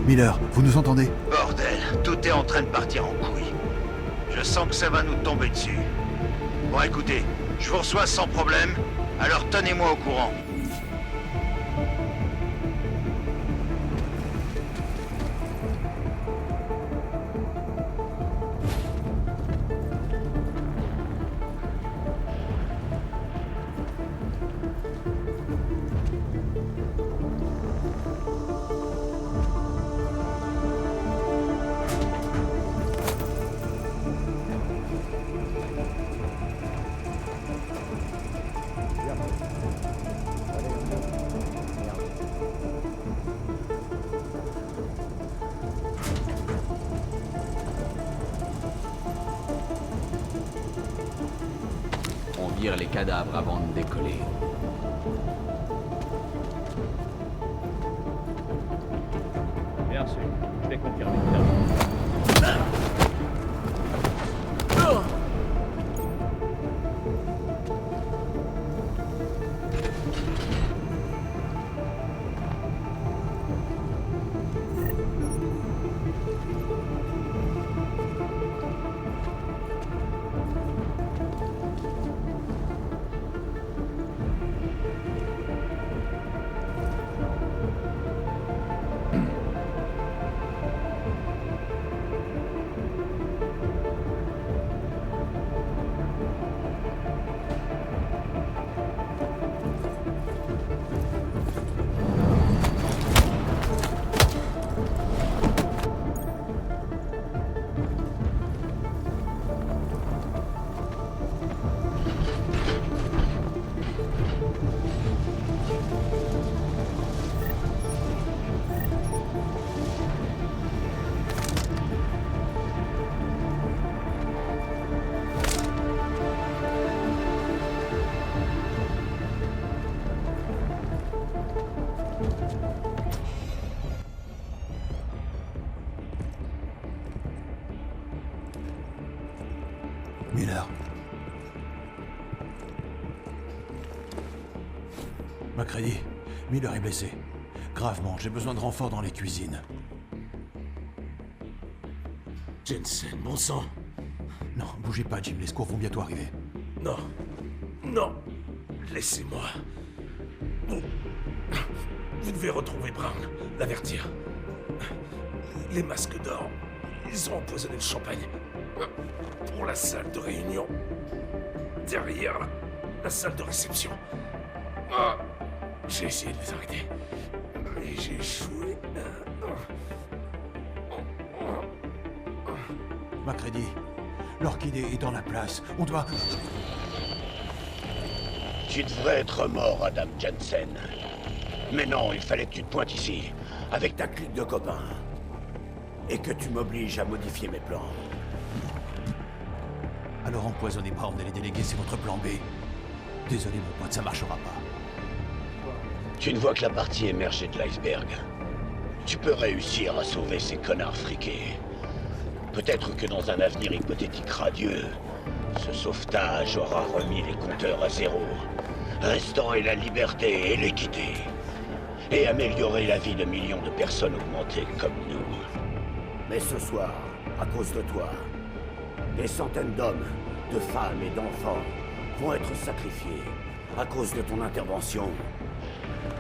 Miller, vous nous entendez? Bordel, tout est en train de partir en couille. Je sens que ça va nous tomber dessus. Bon, écoutez, je vous reçois sans problème, alors tenez-moi au courant. On vire les cadavres avant de décoller. Bien reçu. Je vais confirmer. Miller. MacReady, Miller est blessé. Gravement, j'ai besoin de renfort dans les cuisines. Jensen, bon sang. Non, bougez pas, Jim, les secours vont bientôt arriver. Non. Non. Laissez-moi. Vous devez retrouver Brown, l'avertir. Les masques d'or, ils ont empoisonné le champagne. Pour la salle de réunion. Derrière la salle de réception. J'ai essayé de les arrêter. Mais j'ai échoué. MacReady, l'orchidée est dans la place. On doit... Tu devrais être mort, Adam Jensen. Mais non, il fallait que tu te pointes ici, avec ta clique de copains. Et que tu m'obliges à modifier mes plans. Alors empoisonnez Brown et les délégués, c'est votre plan B. Désolé mon pote, ça marchera pas. Tu ne vois que la partie émergée de l'iceberg. Tu peux réussir à sauver ces connards friqués. Peut-être que dans un avenir hypothétique radieux, ce sauvetage aura remis les compteurs à zéro, restauré la liberté et l'équité, et amélioré la vie de millions de personnes augmentées comme nous. Mais ce soir, à cause de toi, des centaines d'hommes, de femmes et d'enfants vont être sacrifiés à cause de ton intervention.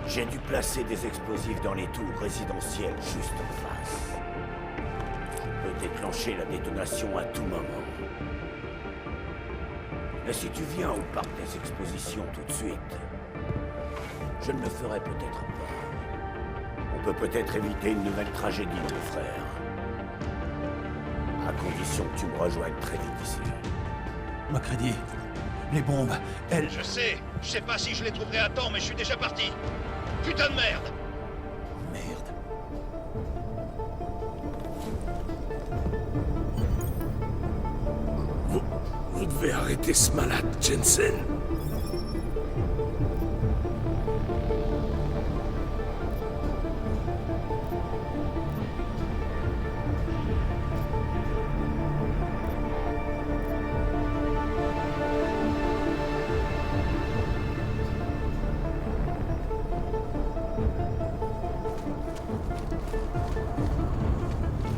J'ai dû placer des explosifs dans les tours résidentielles juste en face. Je peux déclencher la détonation à tout moment. Mais si tu viens au parc des expositions tout de suite, je ne le ferai peut-être pas. On peut peut-être éviter une nouvelle tragédie, mon frère. À condition que tu me rejoignes très vite ici. MacReady, les bombes, elles... Je sais pas si je les trouverai à temps, mais je suis déjà parti. Putain de merde! Merde. Vous devez arrêter ce malade, Jensen.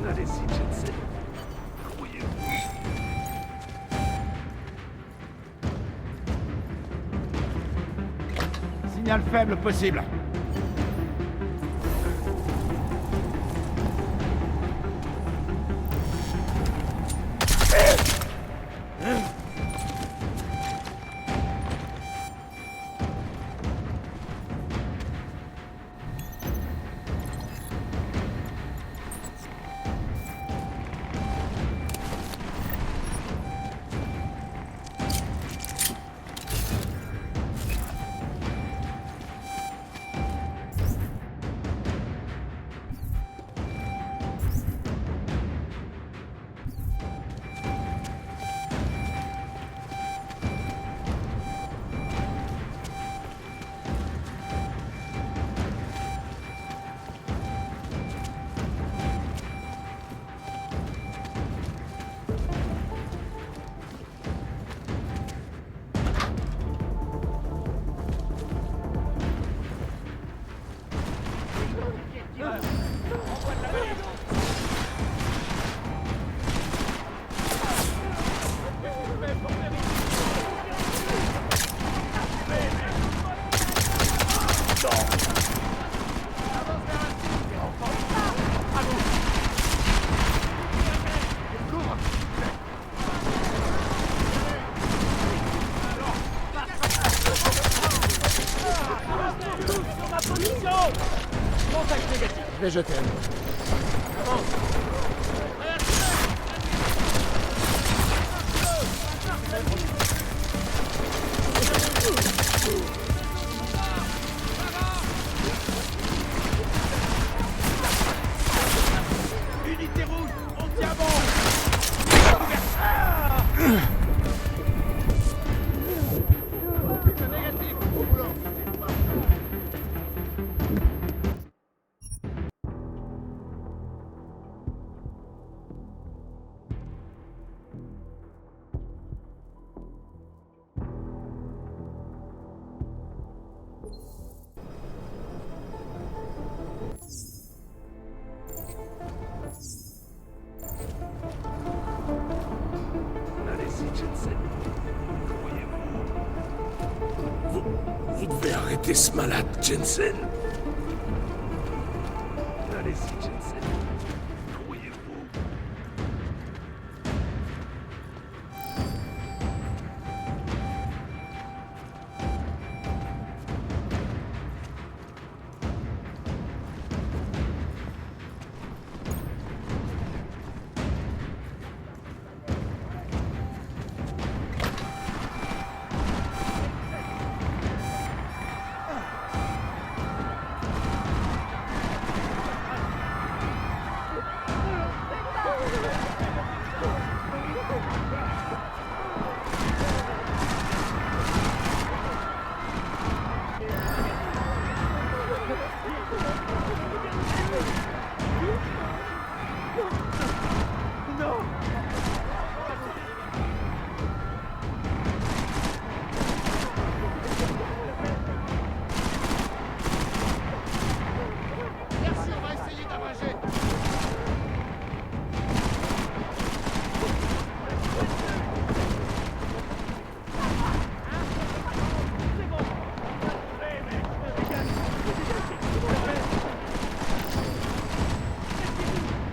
Allez-y, Jensen. Croyez-vous. Signal faible possible. tireur. Envoie de la balise. Je vais jeter un mot. Avance. Unité rouge, on tient bon. Négatif, au boulot. Allez-y, Jensen. Croyez-vous. Vous devez arrêter ce malade, Jensen. Allez-y, Jensen. Croyez-vous. Merci, on va essayer d'abréger.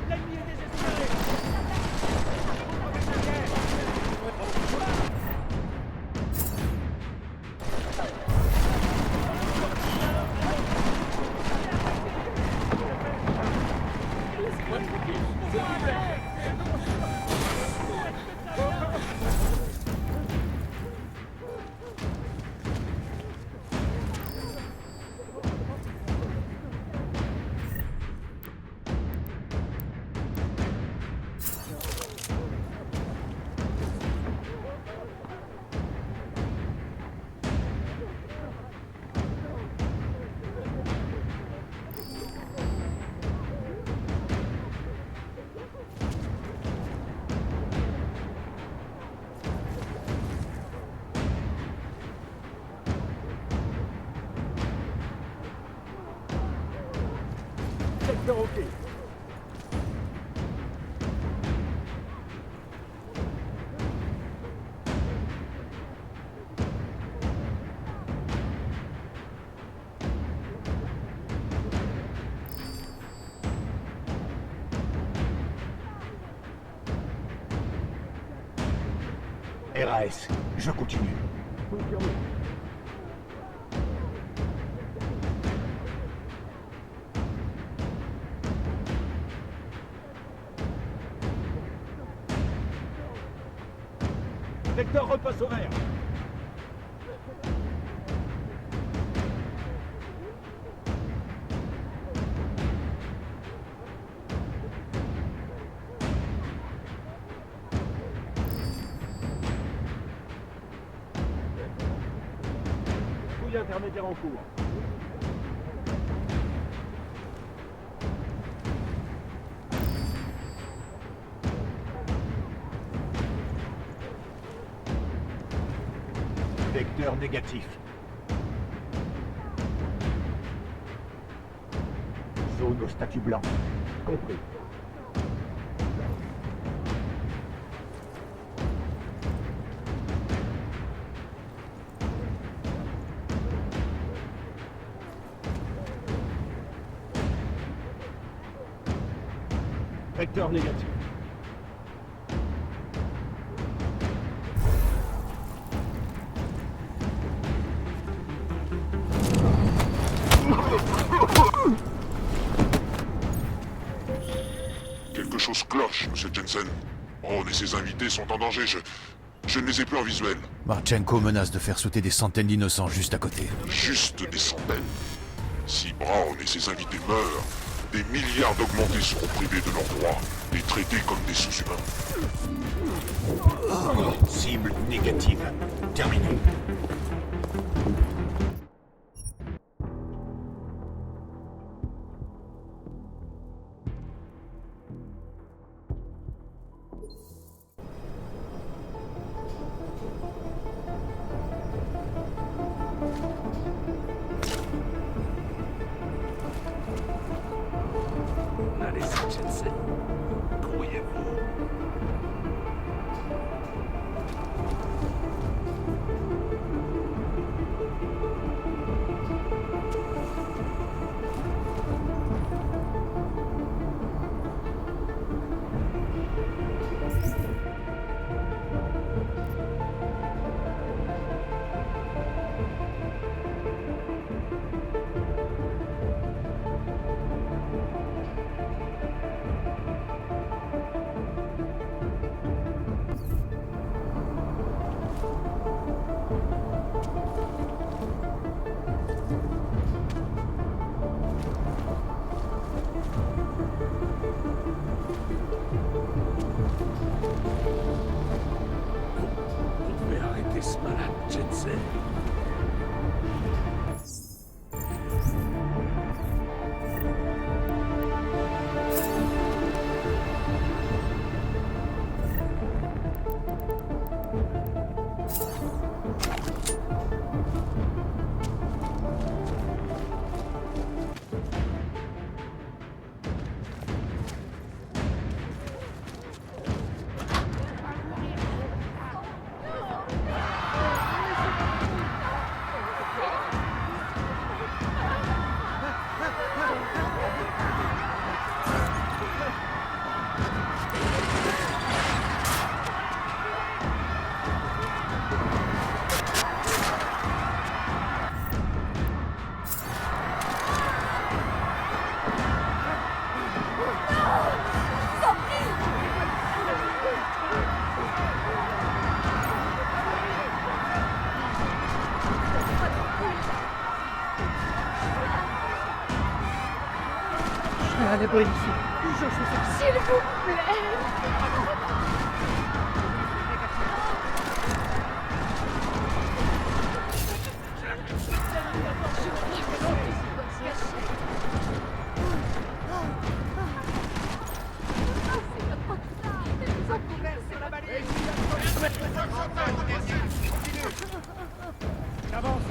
L'ennemi est désespéré. Secteur OK. RAS, je continue. Confirmé. Vecteur repasse au vert. Fouille intermédiaire en cours. Vecteur négatif. ou nos statues blanches. Compris. Vecteur négatif. Quelque chose cloche, Monsieur Jensen. Braun et ses invités sont en danger, je ne les ai plus en visuel. Marchenko menace de faire sauter des centaines d'innocents juste à côté. Juste des centaines. Si Braun et ses invités meurent, des milliards d'augmentés seront privés de leurs droits et traités comme des sous-humains. Cible négative. Terminé. Allez-y, Jensen. Grouillez-vous. Vous devez arrêter ce malade, Jensen. À l'abri ici. S'il vous plaît. J'avance.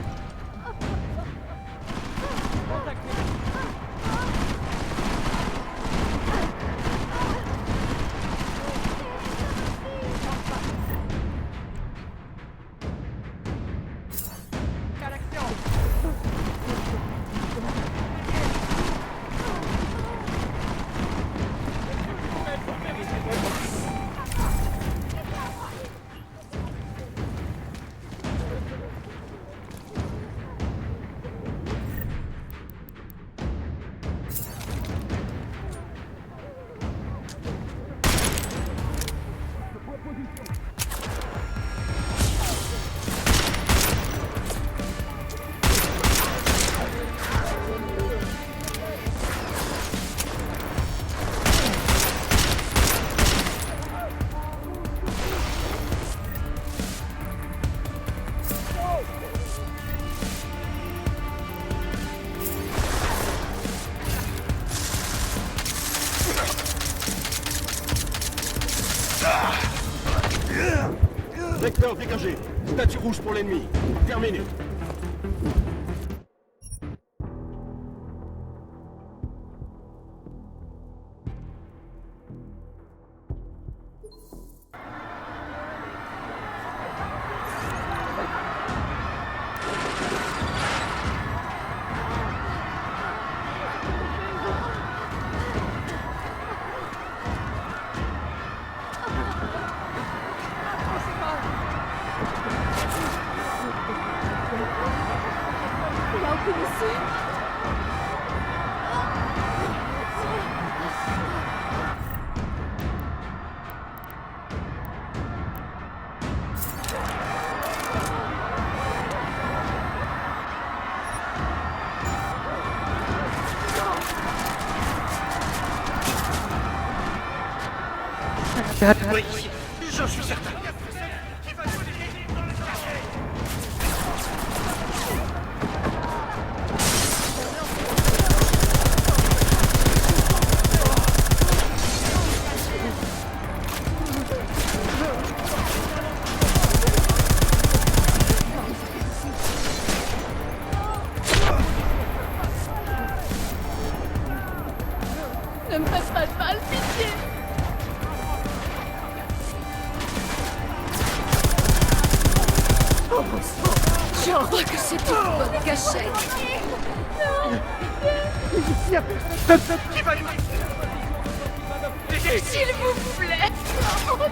Vecteur dégagé. Statue rouge pour l'ennemi. Terminé. Oui, j'en suis certain. Ne me faites pas de mal, pitié! Oh bon sang! Je crois que c'est une bonne cachette! Qui va nous... S'il vous plaît! Oh non!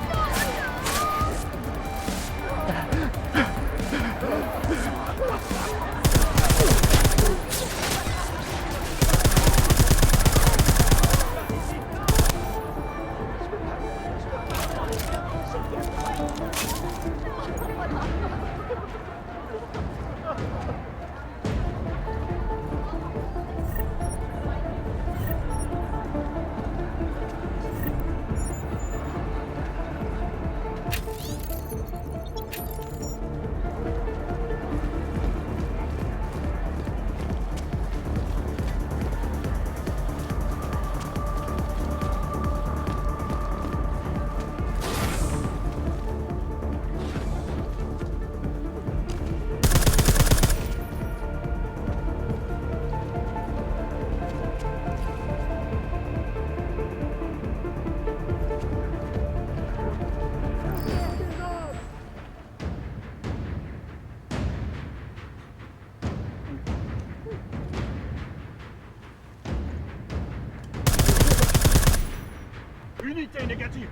Unité négative.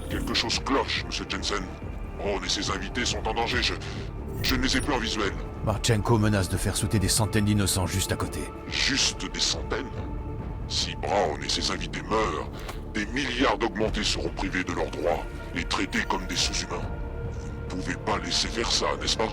Quelque chose cloche, Monsieur Jensen. Ron et ses invités sont en danger, je ne les ai plus en visuel. Marchenko menace de faire sauter des centaines d'innocents juste à côté. Juste des centaines? Si Brown et ses invités meurent, des milliards d'augmentés seront privés de leurs droits et traités comme des sous-humains. Vous ne pouvez pas laisser faire ça, n'est-ce pas?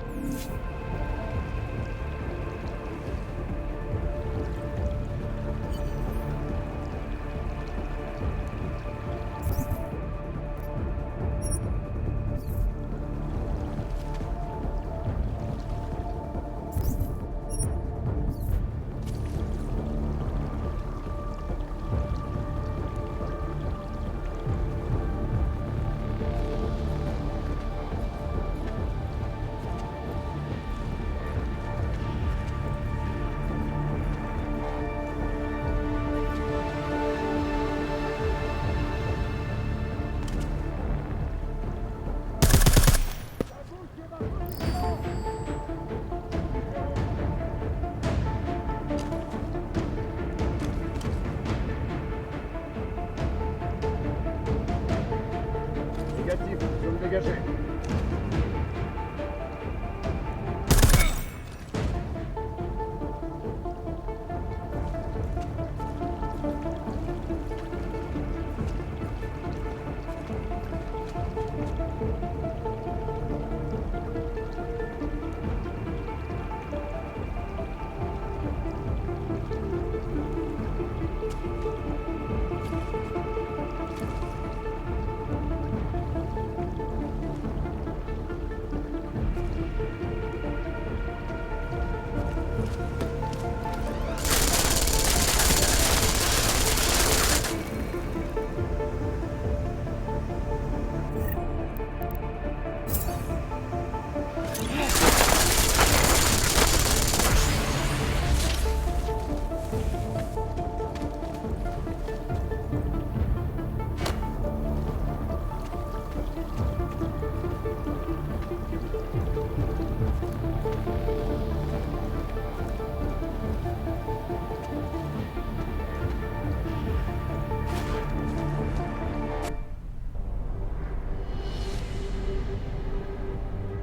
Négatif, zone dégagée.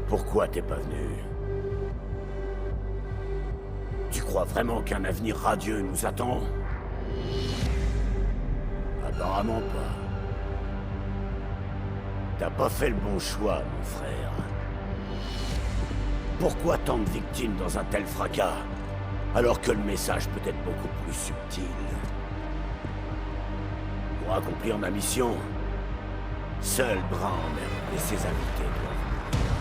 Pourquoi t'es pas venu? Tu crois vraiment qu'un avenir radieux nous attend? Apparemment pas. T'as pas fait le bon choix, mon frère. Pourquoi tant de victimes dans un tel fracas, alors que le message peut être beaucoup plus subtil? Pour accomplir ma mission, seul Brown et ses invités doivent mourir.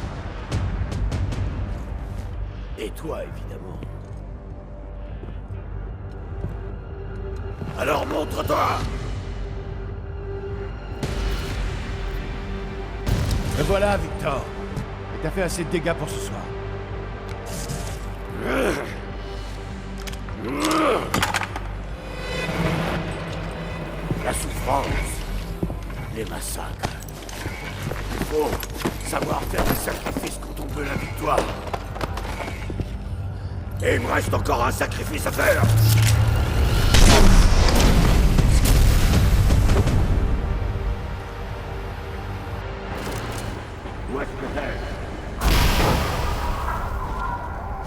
Et toi, évidemment. Alors montre-toi! Me voilà, Victor. Et t'as fait assez de dégâts pour ce soir. La souffrance, les massacres. Il faut savoir faire des sacrifices quand on veut la victoire. Et il me reste encore un sacrifice à faire. Où est-ce que t'es?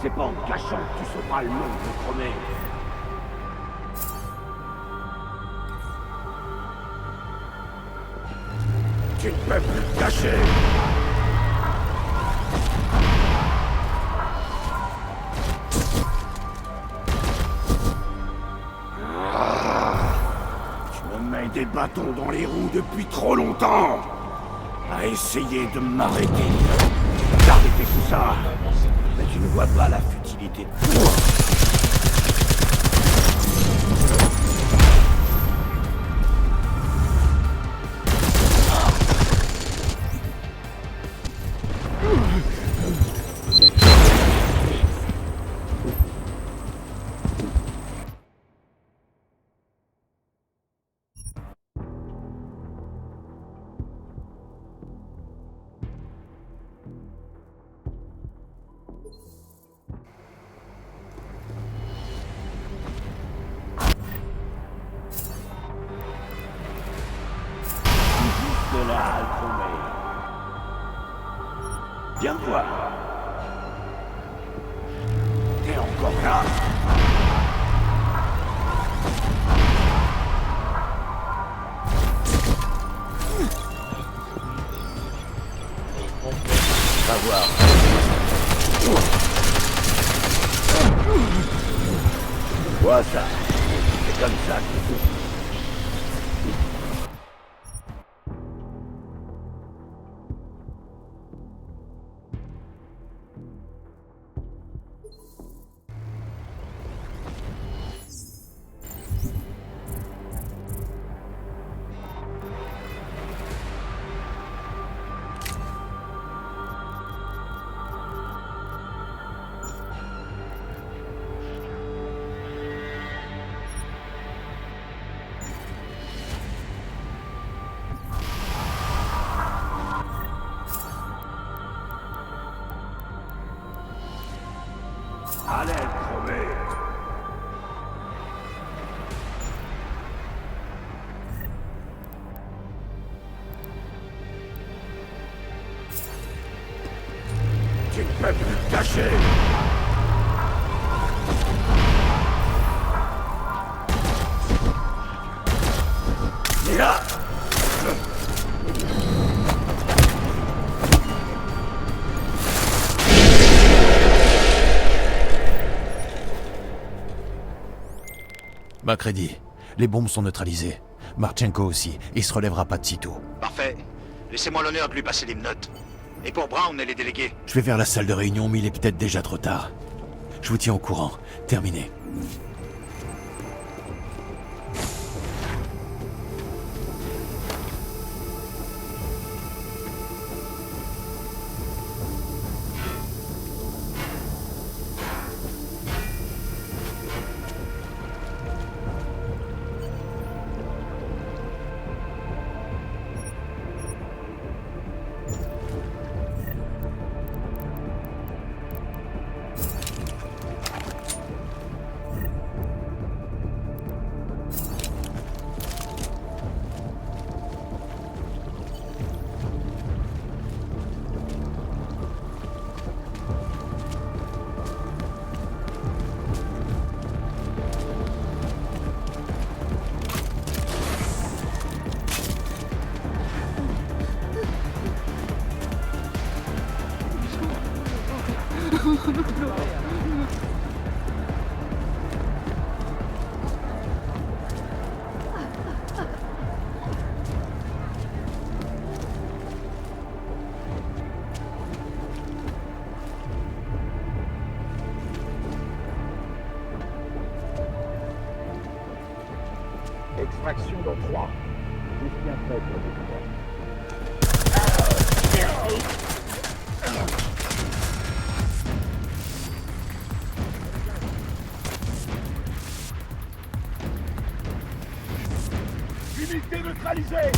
C'est pas en te cachant que tu sauveras le monde, je te promets. Tu ne peux plus te cacher. Tu me mets des bâtons dans les roues depuis trop longtemps. À essayer de m'arrêter, d'arrêter tout ça. Mais tu ne vois pas la futilité de tout. De là, Alcromé. Viens voir. T'es encore là. Va voir. Vois ça. C'est comme ça que allez, crever. Tu ne peux plus te cacher. Et là. Macready, les bombes sont neutralisées. Marchenko aussi, il se relèvera pas de sitôt. Parfait. Laissez-moi l'honneur de lui passer les notes. Et pour Brown et les délégués? Je vais vers la salle de réunion, mais il est peut-être déjà trop tard. Je vous tiens au courant. Terminé. Extraction dans 3. Juste bien prêt pour le découvert. Unité neutralisée!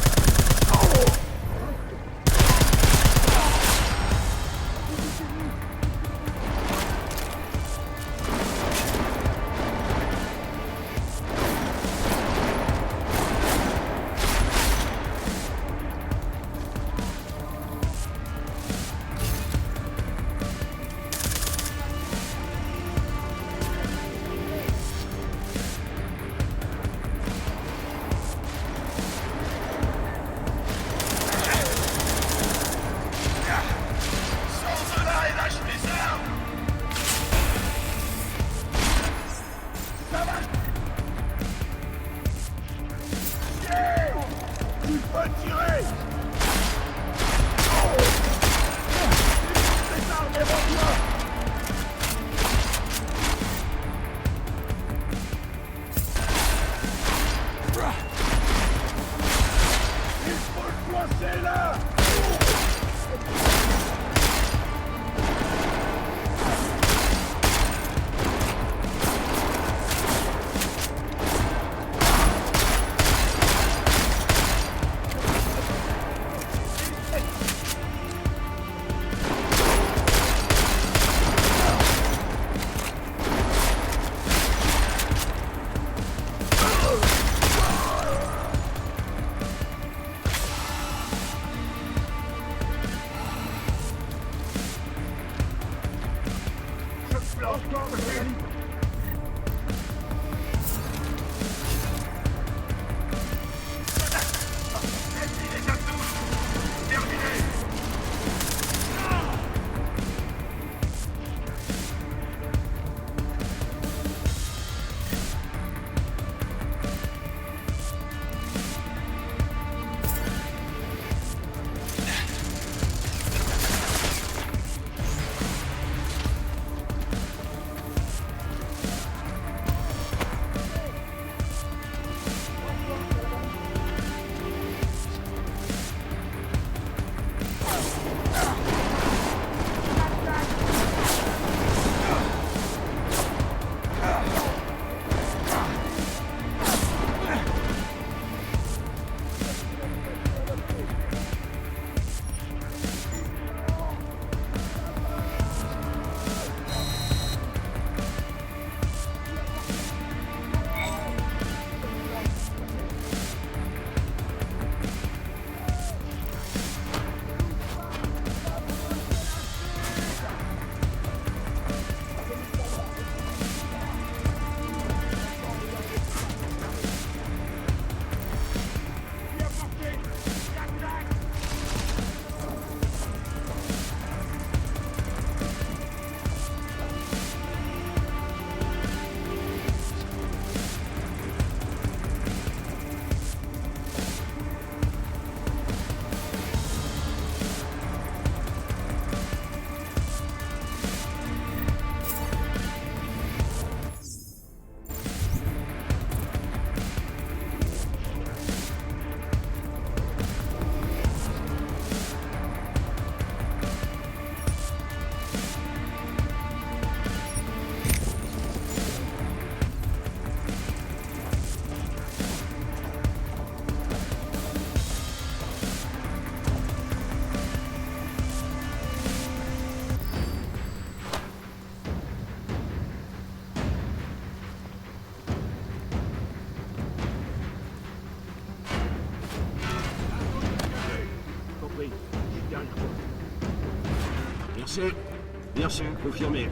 Bien sûr, confirmé.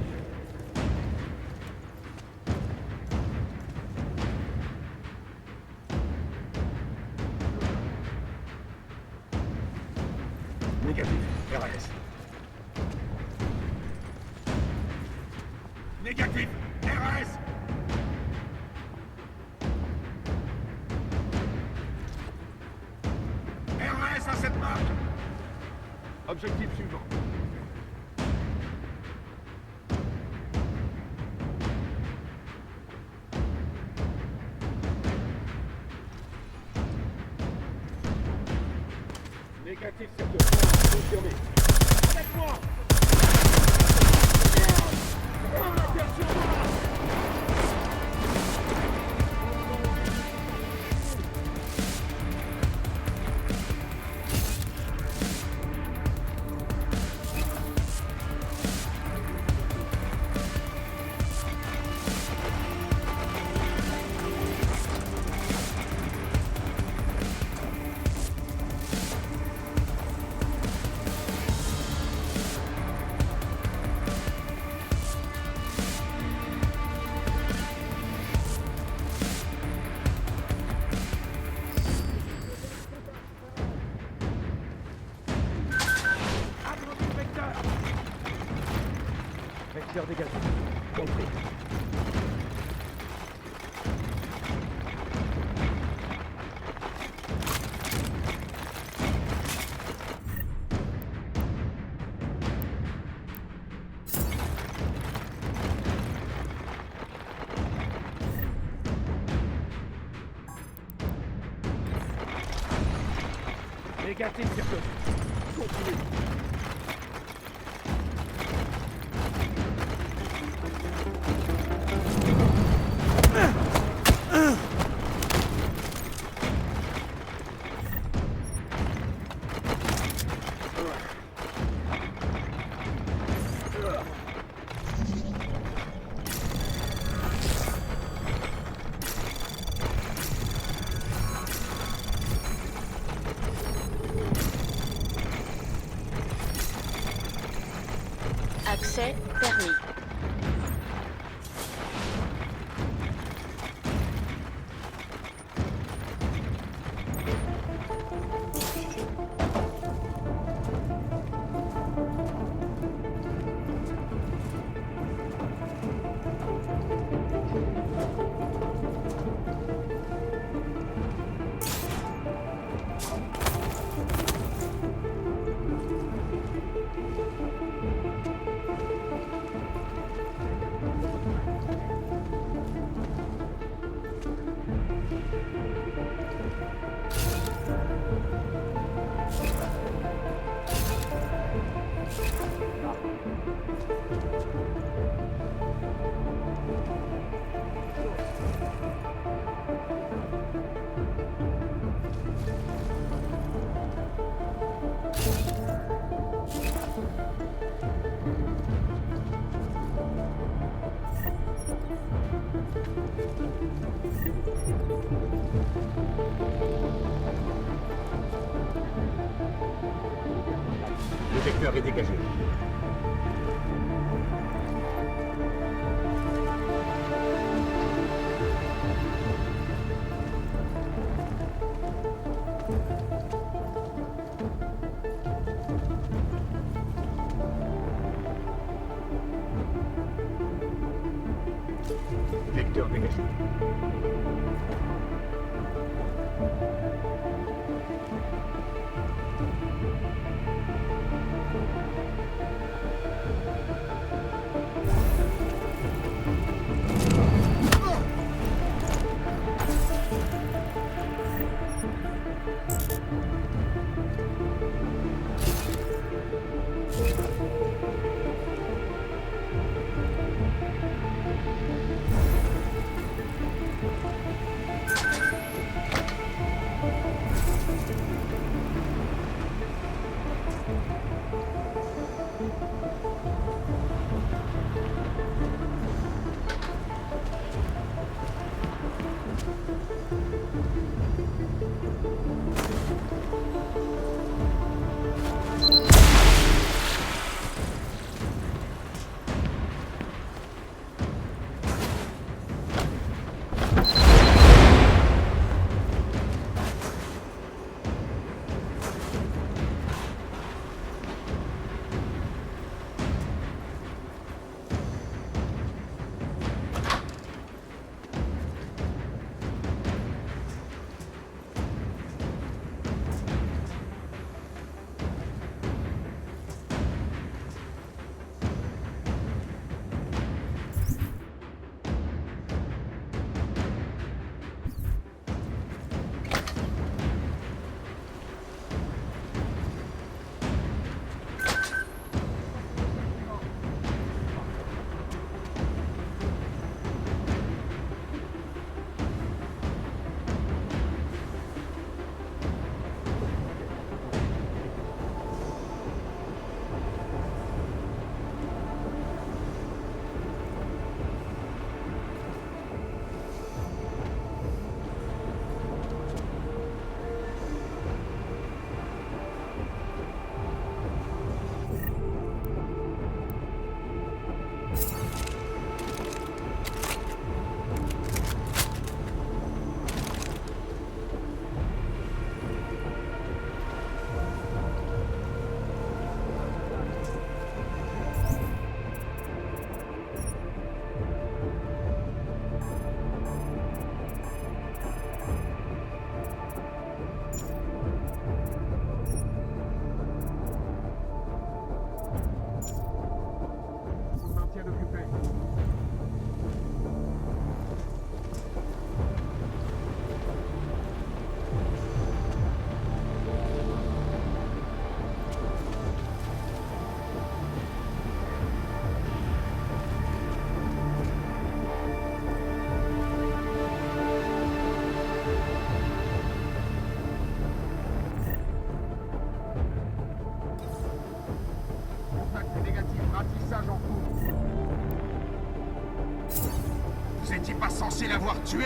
Négatif, RS. Négatif, RS. RS à cette marque. Objectif suivant. Négatif, Cirque. Confirmé. Avec moi. Vecteur dégagé. Compris. Négatif, Cirque. Continue. Accès permis. Le vecteur est dégagé. Vecteur dégagé. pensez l'avoir tué?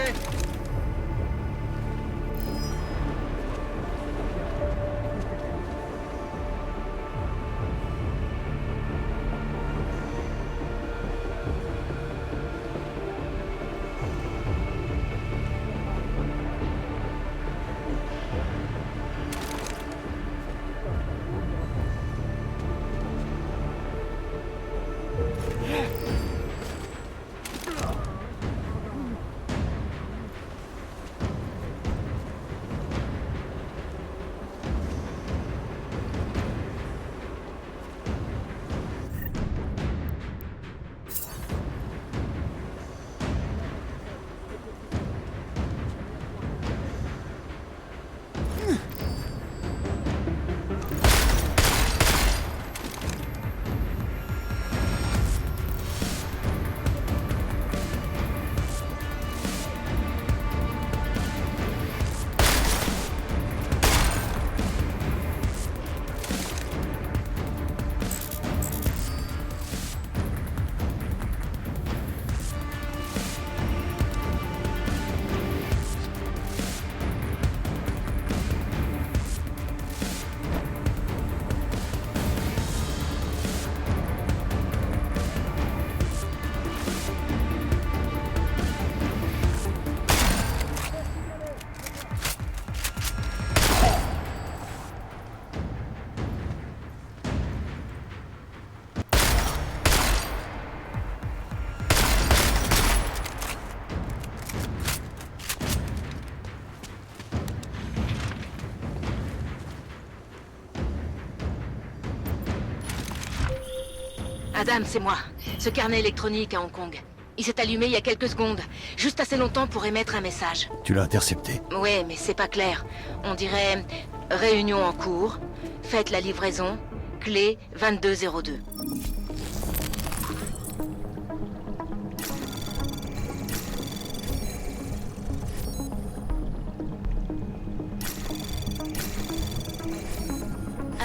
Adam, c'est moi. Ce carnet électronique à Hong Kong. Il s'est allumé il y a quelques secondes. Juste assez longtemps pour émettre un message. Tu l'as intercepté. Ouais, mais c'est pas clair. On dirait... Réunion en cours. Faites la livraison. Clé 2202.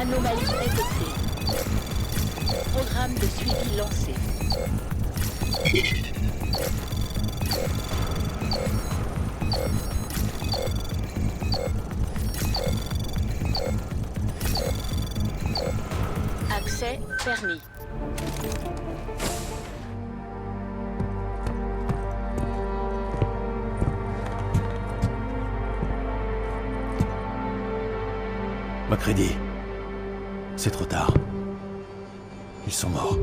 Anomalie détectée. Programme de suivi lancé. Accès permis. Macready. C'est trop tard. Ils sont morts.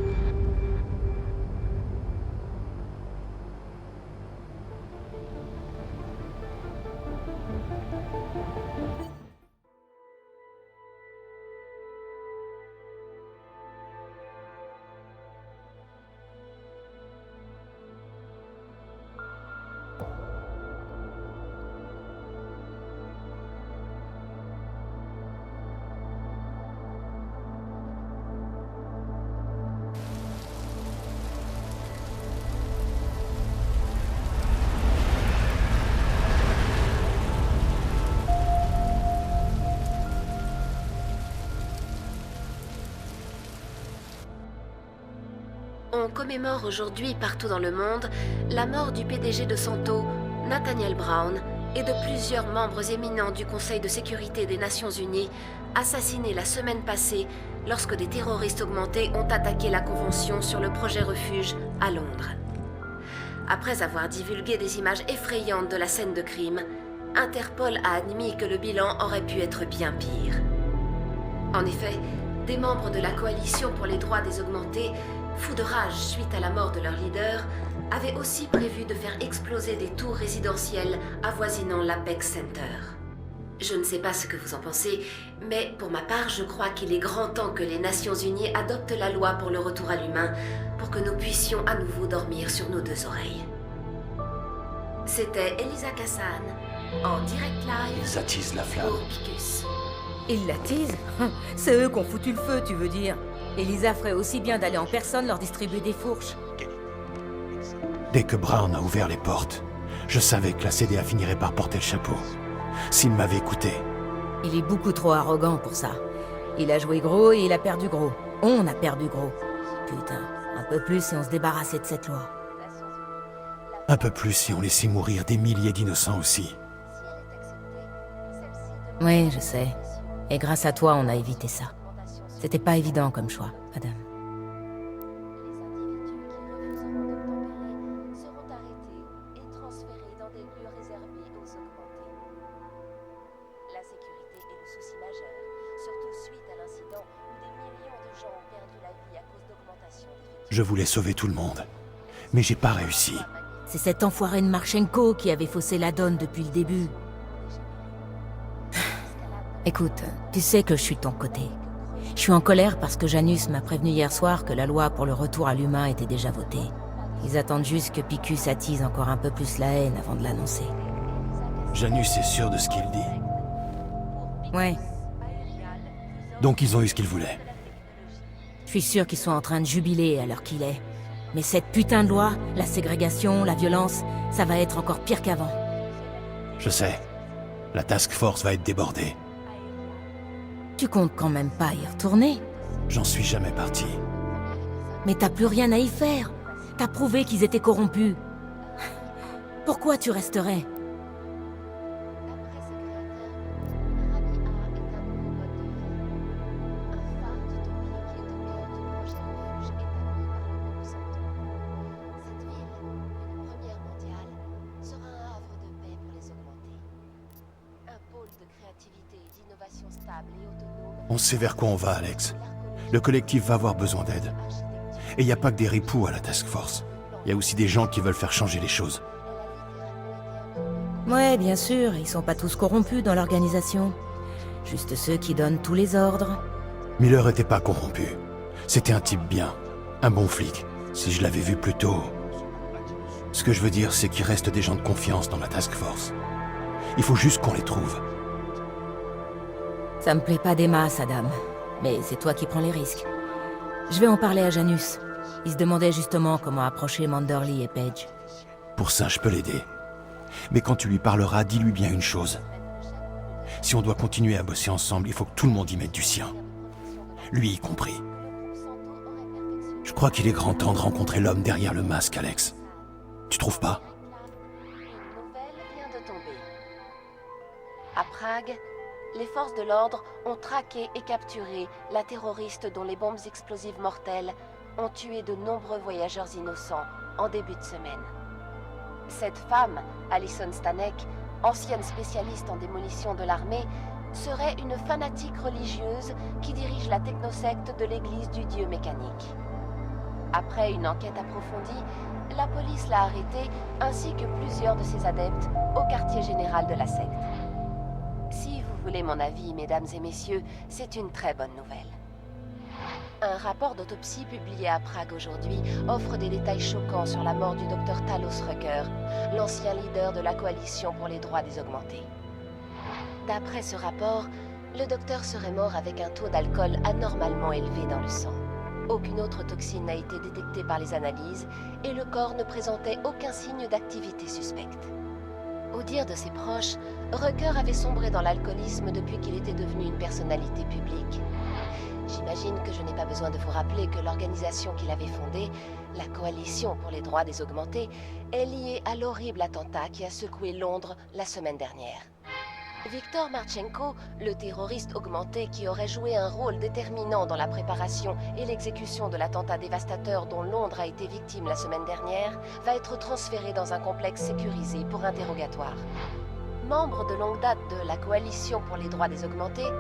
On commémore aujourd'hui partout dans le monde la mort du PDG de Santo, Nathaniel Brown, et de plusieurs membres éminents du Conseil de sécurité des Nations Unies, assassinés la semaine passée lorsque des terroristes augmentés ont attaqué la Convention sur le projet Refuge à Londres. Après avoir divulgué des images effrayantes de la scène de crime, Interpol a admis que le bilan aurait pu être bien pire. En effet, des membres de la coalition pour les droits des augmentés, fous de rage suite à la mort de leur leader, avaient aussi prévu de faire exploser des tours résidentielles avoisinant l'Apex Center. Je ne sais pas ce que vous en pensez, mais pour ma part, je crois qu'il est grand temps que les Nations Unies adoptent la loi pour le retour à l'humain, pour que nous puissions à nouveau dormir sur nos deux oreilles. C'était Elisa Kassan, en direct live Ça tise la flamme. pour Picus. Ils l'attisent? C'est eux qui ont foutu le feu, tu veux dire? Elisa ferait aussi bien d'aller en personne leur distribuer des fourches. Dès que Brown a ouvert les portes, je savais que la CDA finirait par porter le chapeau. S'il m'avait écouté. Il est beaucoup trop arrogant pour ça. Il a joué gros et il a perdu gros. On a perdu gros. Putain, un peu plus et on se débarrassait de cette loi. Un peu plus si on laissait mourir des milliers d'innocents aussi. Oui, je sais. Et grâce à toi, on a évité ça. C'était pas évident comme choix, Adam. Je voulais sauver tout le monde, mais j'ai pas réussi. C'est cet enfoiré de Marchenko qui avait faussé la donne depuis le début. Écoute, tu sais que je suis de ton côté. Je suis en colère parce que Janus m'a prévenu hier soir que la loi pour le retour à l'humain était déjà votée. Ils attendent juste que Picus attise encore un peu plus la haine avant de l'annoncer. Janus est sûr de ce qu'il dit. Ouais. Donc ils ont eu ce qu'ils voulaient. Je suis sûr qu'ils sont en train de jubiler à l'heure qu'il est. Mais cette putain de loi, la ségrégation, la violence, ça va être encore pire qu'avant. Je sais. La task force va être débordée. Tu comptes quand même pas y retourner? J'en suis jamais parti. Mais t'as plus rien à y faire. T'as prouvé qu'ils étaient corrompus. Pourquoi tu resterais? On sait vers quoi on va, Alex. Le collectif va avoir besoin d'aide. Et il n'y a pas que des ripoux à la task force. Il y a aussi des gens qui veulent faire changer les choses. Ouais, bien sûr, ils sont pas tous corrompus dans l'organisation. Juste ceux qui donnent tous les ordres. Miller était pas corrompu. C'était un type bien. Un bon flic. Si je l'avais vu plus tôt... Ce que je veux dire, c'est qu'il reste des gens de confiance dans la task force. Il faut juste qu'on les trouve. Ça me plaît pas des masses, Adam. Mais c'est toi qui prends les risques. Je vais en parler à Janus. Il se demandait justement comment approcher Manderly et Page. Pour ça, je peux l'aider. Mais quand tu lui parleras, dis-lui bien une chose. Si on doit continuer à bosser ensemble, il faut que tout le monde y mette du sien. Lui y compris. Je crois qu'il est grand temps de rencontrer l'homme derrière le masque, Alex. Tu trouves pas? Une nouvelle vient de tomber. À Prague, les forces de l'ordre ont traqué et capturé la terroriste dont les bombes explosives mortelles ont tué de nombreux voyageurs innocents en début de semaine. Cette femme, Alison Stanek, ancienne spécialiste en démolition de l'armée, serait une fanatique religieuse qui dirige la technosecte de l'église du dieu mécanique. Après une enquête approfondie, la police l'a arrêtée ainsi que plusieurs de ses adeptes au quartier général de la secte. Si vous voulez mon avis, mesdames et messieurs, c'est une très bonne nouvelle. Un rapport d'autopsie publié à Prague aujourd'hui offre des détails choquants sur la mort du docteur Talos Rucker, l'ancien leader de la coalition pour les droits des augmentés. D'après ce rapport, le docteur serait mort avec un taux d'alcool anormalement élevé dans le sang. Aucune autre toxine n'a été détectée par les analyses et le corps ne présentait aucun signe d'activité suspecte. Au dire de ses proches, Rucker avait sombré dans l'alcoolisme depuis qu'il était devenu une personnalité publique. J'imagine que je n'ai pas besoin de vous rappeler que l'organisation qu'il avait fondée, la Coalition pour les droits des augmentés, est liée à l'horrible attentat qui a secoué Londres la semaine dernière. Viktor Marchenko, le terroriste augmenté qui aurait joué un rôle déterminant dans la préparation et l'exécution de l'attentat dévastateur dont Londres a été victime la semaine dernière, va être transféré dans un complexe sécurisé pour interrogatoire. Membre de longue date de la Coalition pour les droits des augmentés,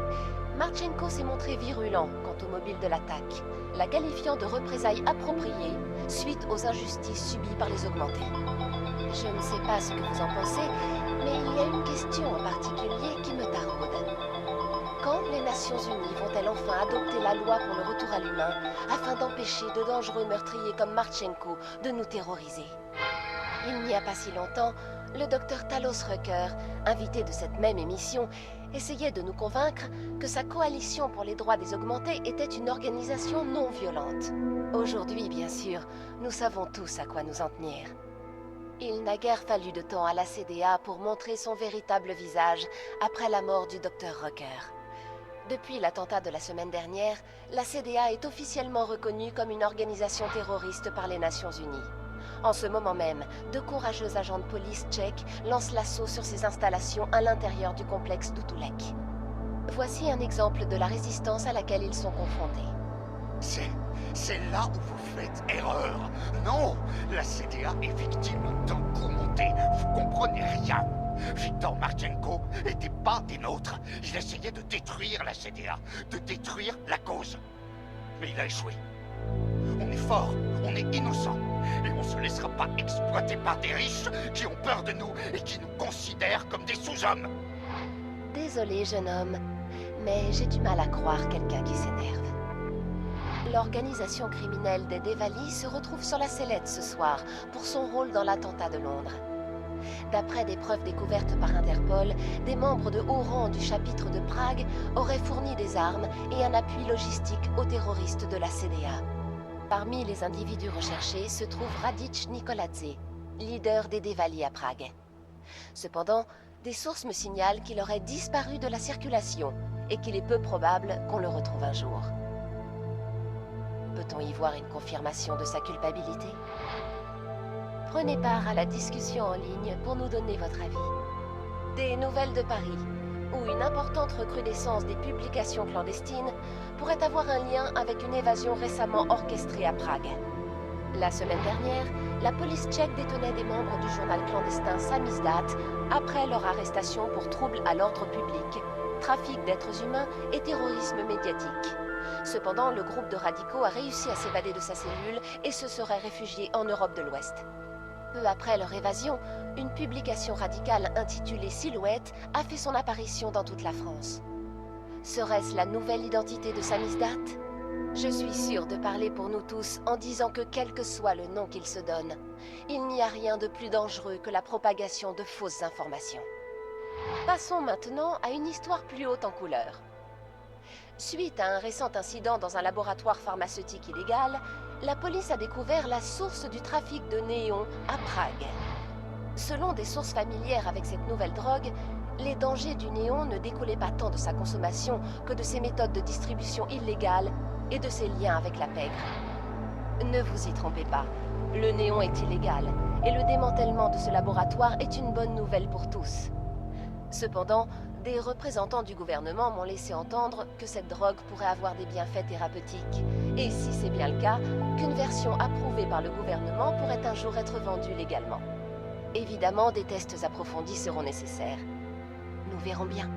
Marchenko s'est montré virulent quant au mobile de l'attaque, la qualifiant de représailles appropriées suite aux injustices subies par les augmentés. Je ne sais pas ce que vous en pensez, mais il y a une question en particulier qui me taraude. Quand les Nations Unies vont-elles enfin adopter la loi pour le retour à l'humain afin d'empêcher de dangereux meurtriers comme Marchenko de nous terroriser? Il n'y a pas si longtemps, le docteur Talos Rucker, invité de cette même émission, essayait de nous convaincre que sa coalition pour les droits des augmentés était une organisation non violente. Aujourd'hui, bien sûr, nous savons tous à quoi nous en tenir. Il n'a guère fallu de temps à la CDA pour montrer son véritable visage après la mort du docteur Rucker. Depuis l'attentat de la semaine dernière, la CDA est officiellement reconnue comme une organisation terroriste par les Nations Unies. En ce moment même, de courageux agents de police tchèques lancent l'assaut sur ces installations à l'intérieur du complexe d'Utulek. Voici un exemple de la résistance à laquelle ils sont confrontés. C'est là où vous faites erreur. Non, la CDA est victime d'un coup monté. Vous comprenez rien. Viktor Marchenko n'était pas des nôtres. Il essayait de détruire la CDA, de détruire la cause. Mais il a échoué. On est fort, on est innocent. Et on se laissera pas exploiter par des riches qui ont peur de nous et qui nous considèrent comme des sous-hommes. Désolé, jeune homme, mais j'ai du mal à croire quelqu'un qui s'énerve. L'organisation criminelle des Devali se retrouve sur la sellette ce soir pour son rôle dans l'attentat de Londres. D'après des preuves découvertes par Interpol, des membres de haut rang du chapitre de Prague auraient fourni des armes et un appui logistique aux terroristes de la CDA. Parmi les individus recherchés se trouve Radic Nikoladze, leader des Devali à Prague. Cependant, des sources me signalent qu'il aurait disparu de la circulation et qu'il est peu probable qu'on le retrouve un jour. Peut-on y voir une confirmation de sa culpabilité? Prenez part à la discussion en ligne pour nous donner votre avis. Des nouvelles de Paris, où une importante recrudescence des publications clandestines pourrait avoir un lien avec une évasion récemment orchestrée à Prague. La semaine dernière, la police tchèque détenait des membres du journal clandestin Samizdat après leur arrestation pour troubles à l'ordre public, trafic d'êtres humains et terrorisme médiatique. Cependant, le groupe de radicaux a réussi à s'évader de sa cellule et se serait réfugié en Europe de l'Ouest. Peu après leur évasion, une publication radicale intitulée Silhouette a fait son apparition dans toute la France. Serait-ce la nouvelle identité de Samizdat? Je suis sûre de parler pour nous tous en disant que quel que soit le nom qu'il se donne, il n'y a rien de plus dangereux que la propagation de fausses informations. Passons maintenant à une histoire plus haute en couleur. Suite à un récent incident dans un laboratoire pharmaceutique illégal, la police a découvert la source du trafic de néon à Prague. Selon des sources familières avec cette nouvelle drogue, les dangers du néon ne découlaient pas tant de sa consommation que de ses méthodes de distribution illégales et de ses liens avec la pègre. Ne vous y trompez pas, le néon est illégal et le démantèlement de ce laboratoire est une bonne nouvelle pour tous. Cependant, des représentants du gouvernement m'ont laissé entendre que cette drogue pourrait avoir des bienfaits thérapeutiques. Et si c'est bien le cas, qu'une version approuvée par le gouvernement pourrait un jour être vendue légalement. Évidemment, des tests approfondis seront nécessaires. Nous verrons bien.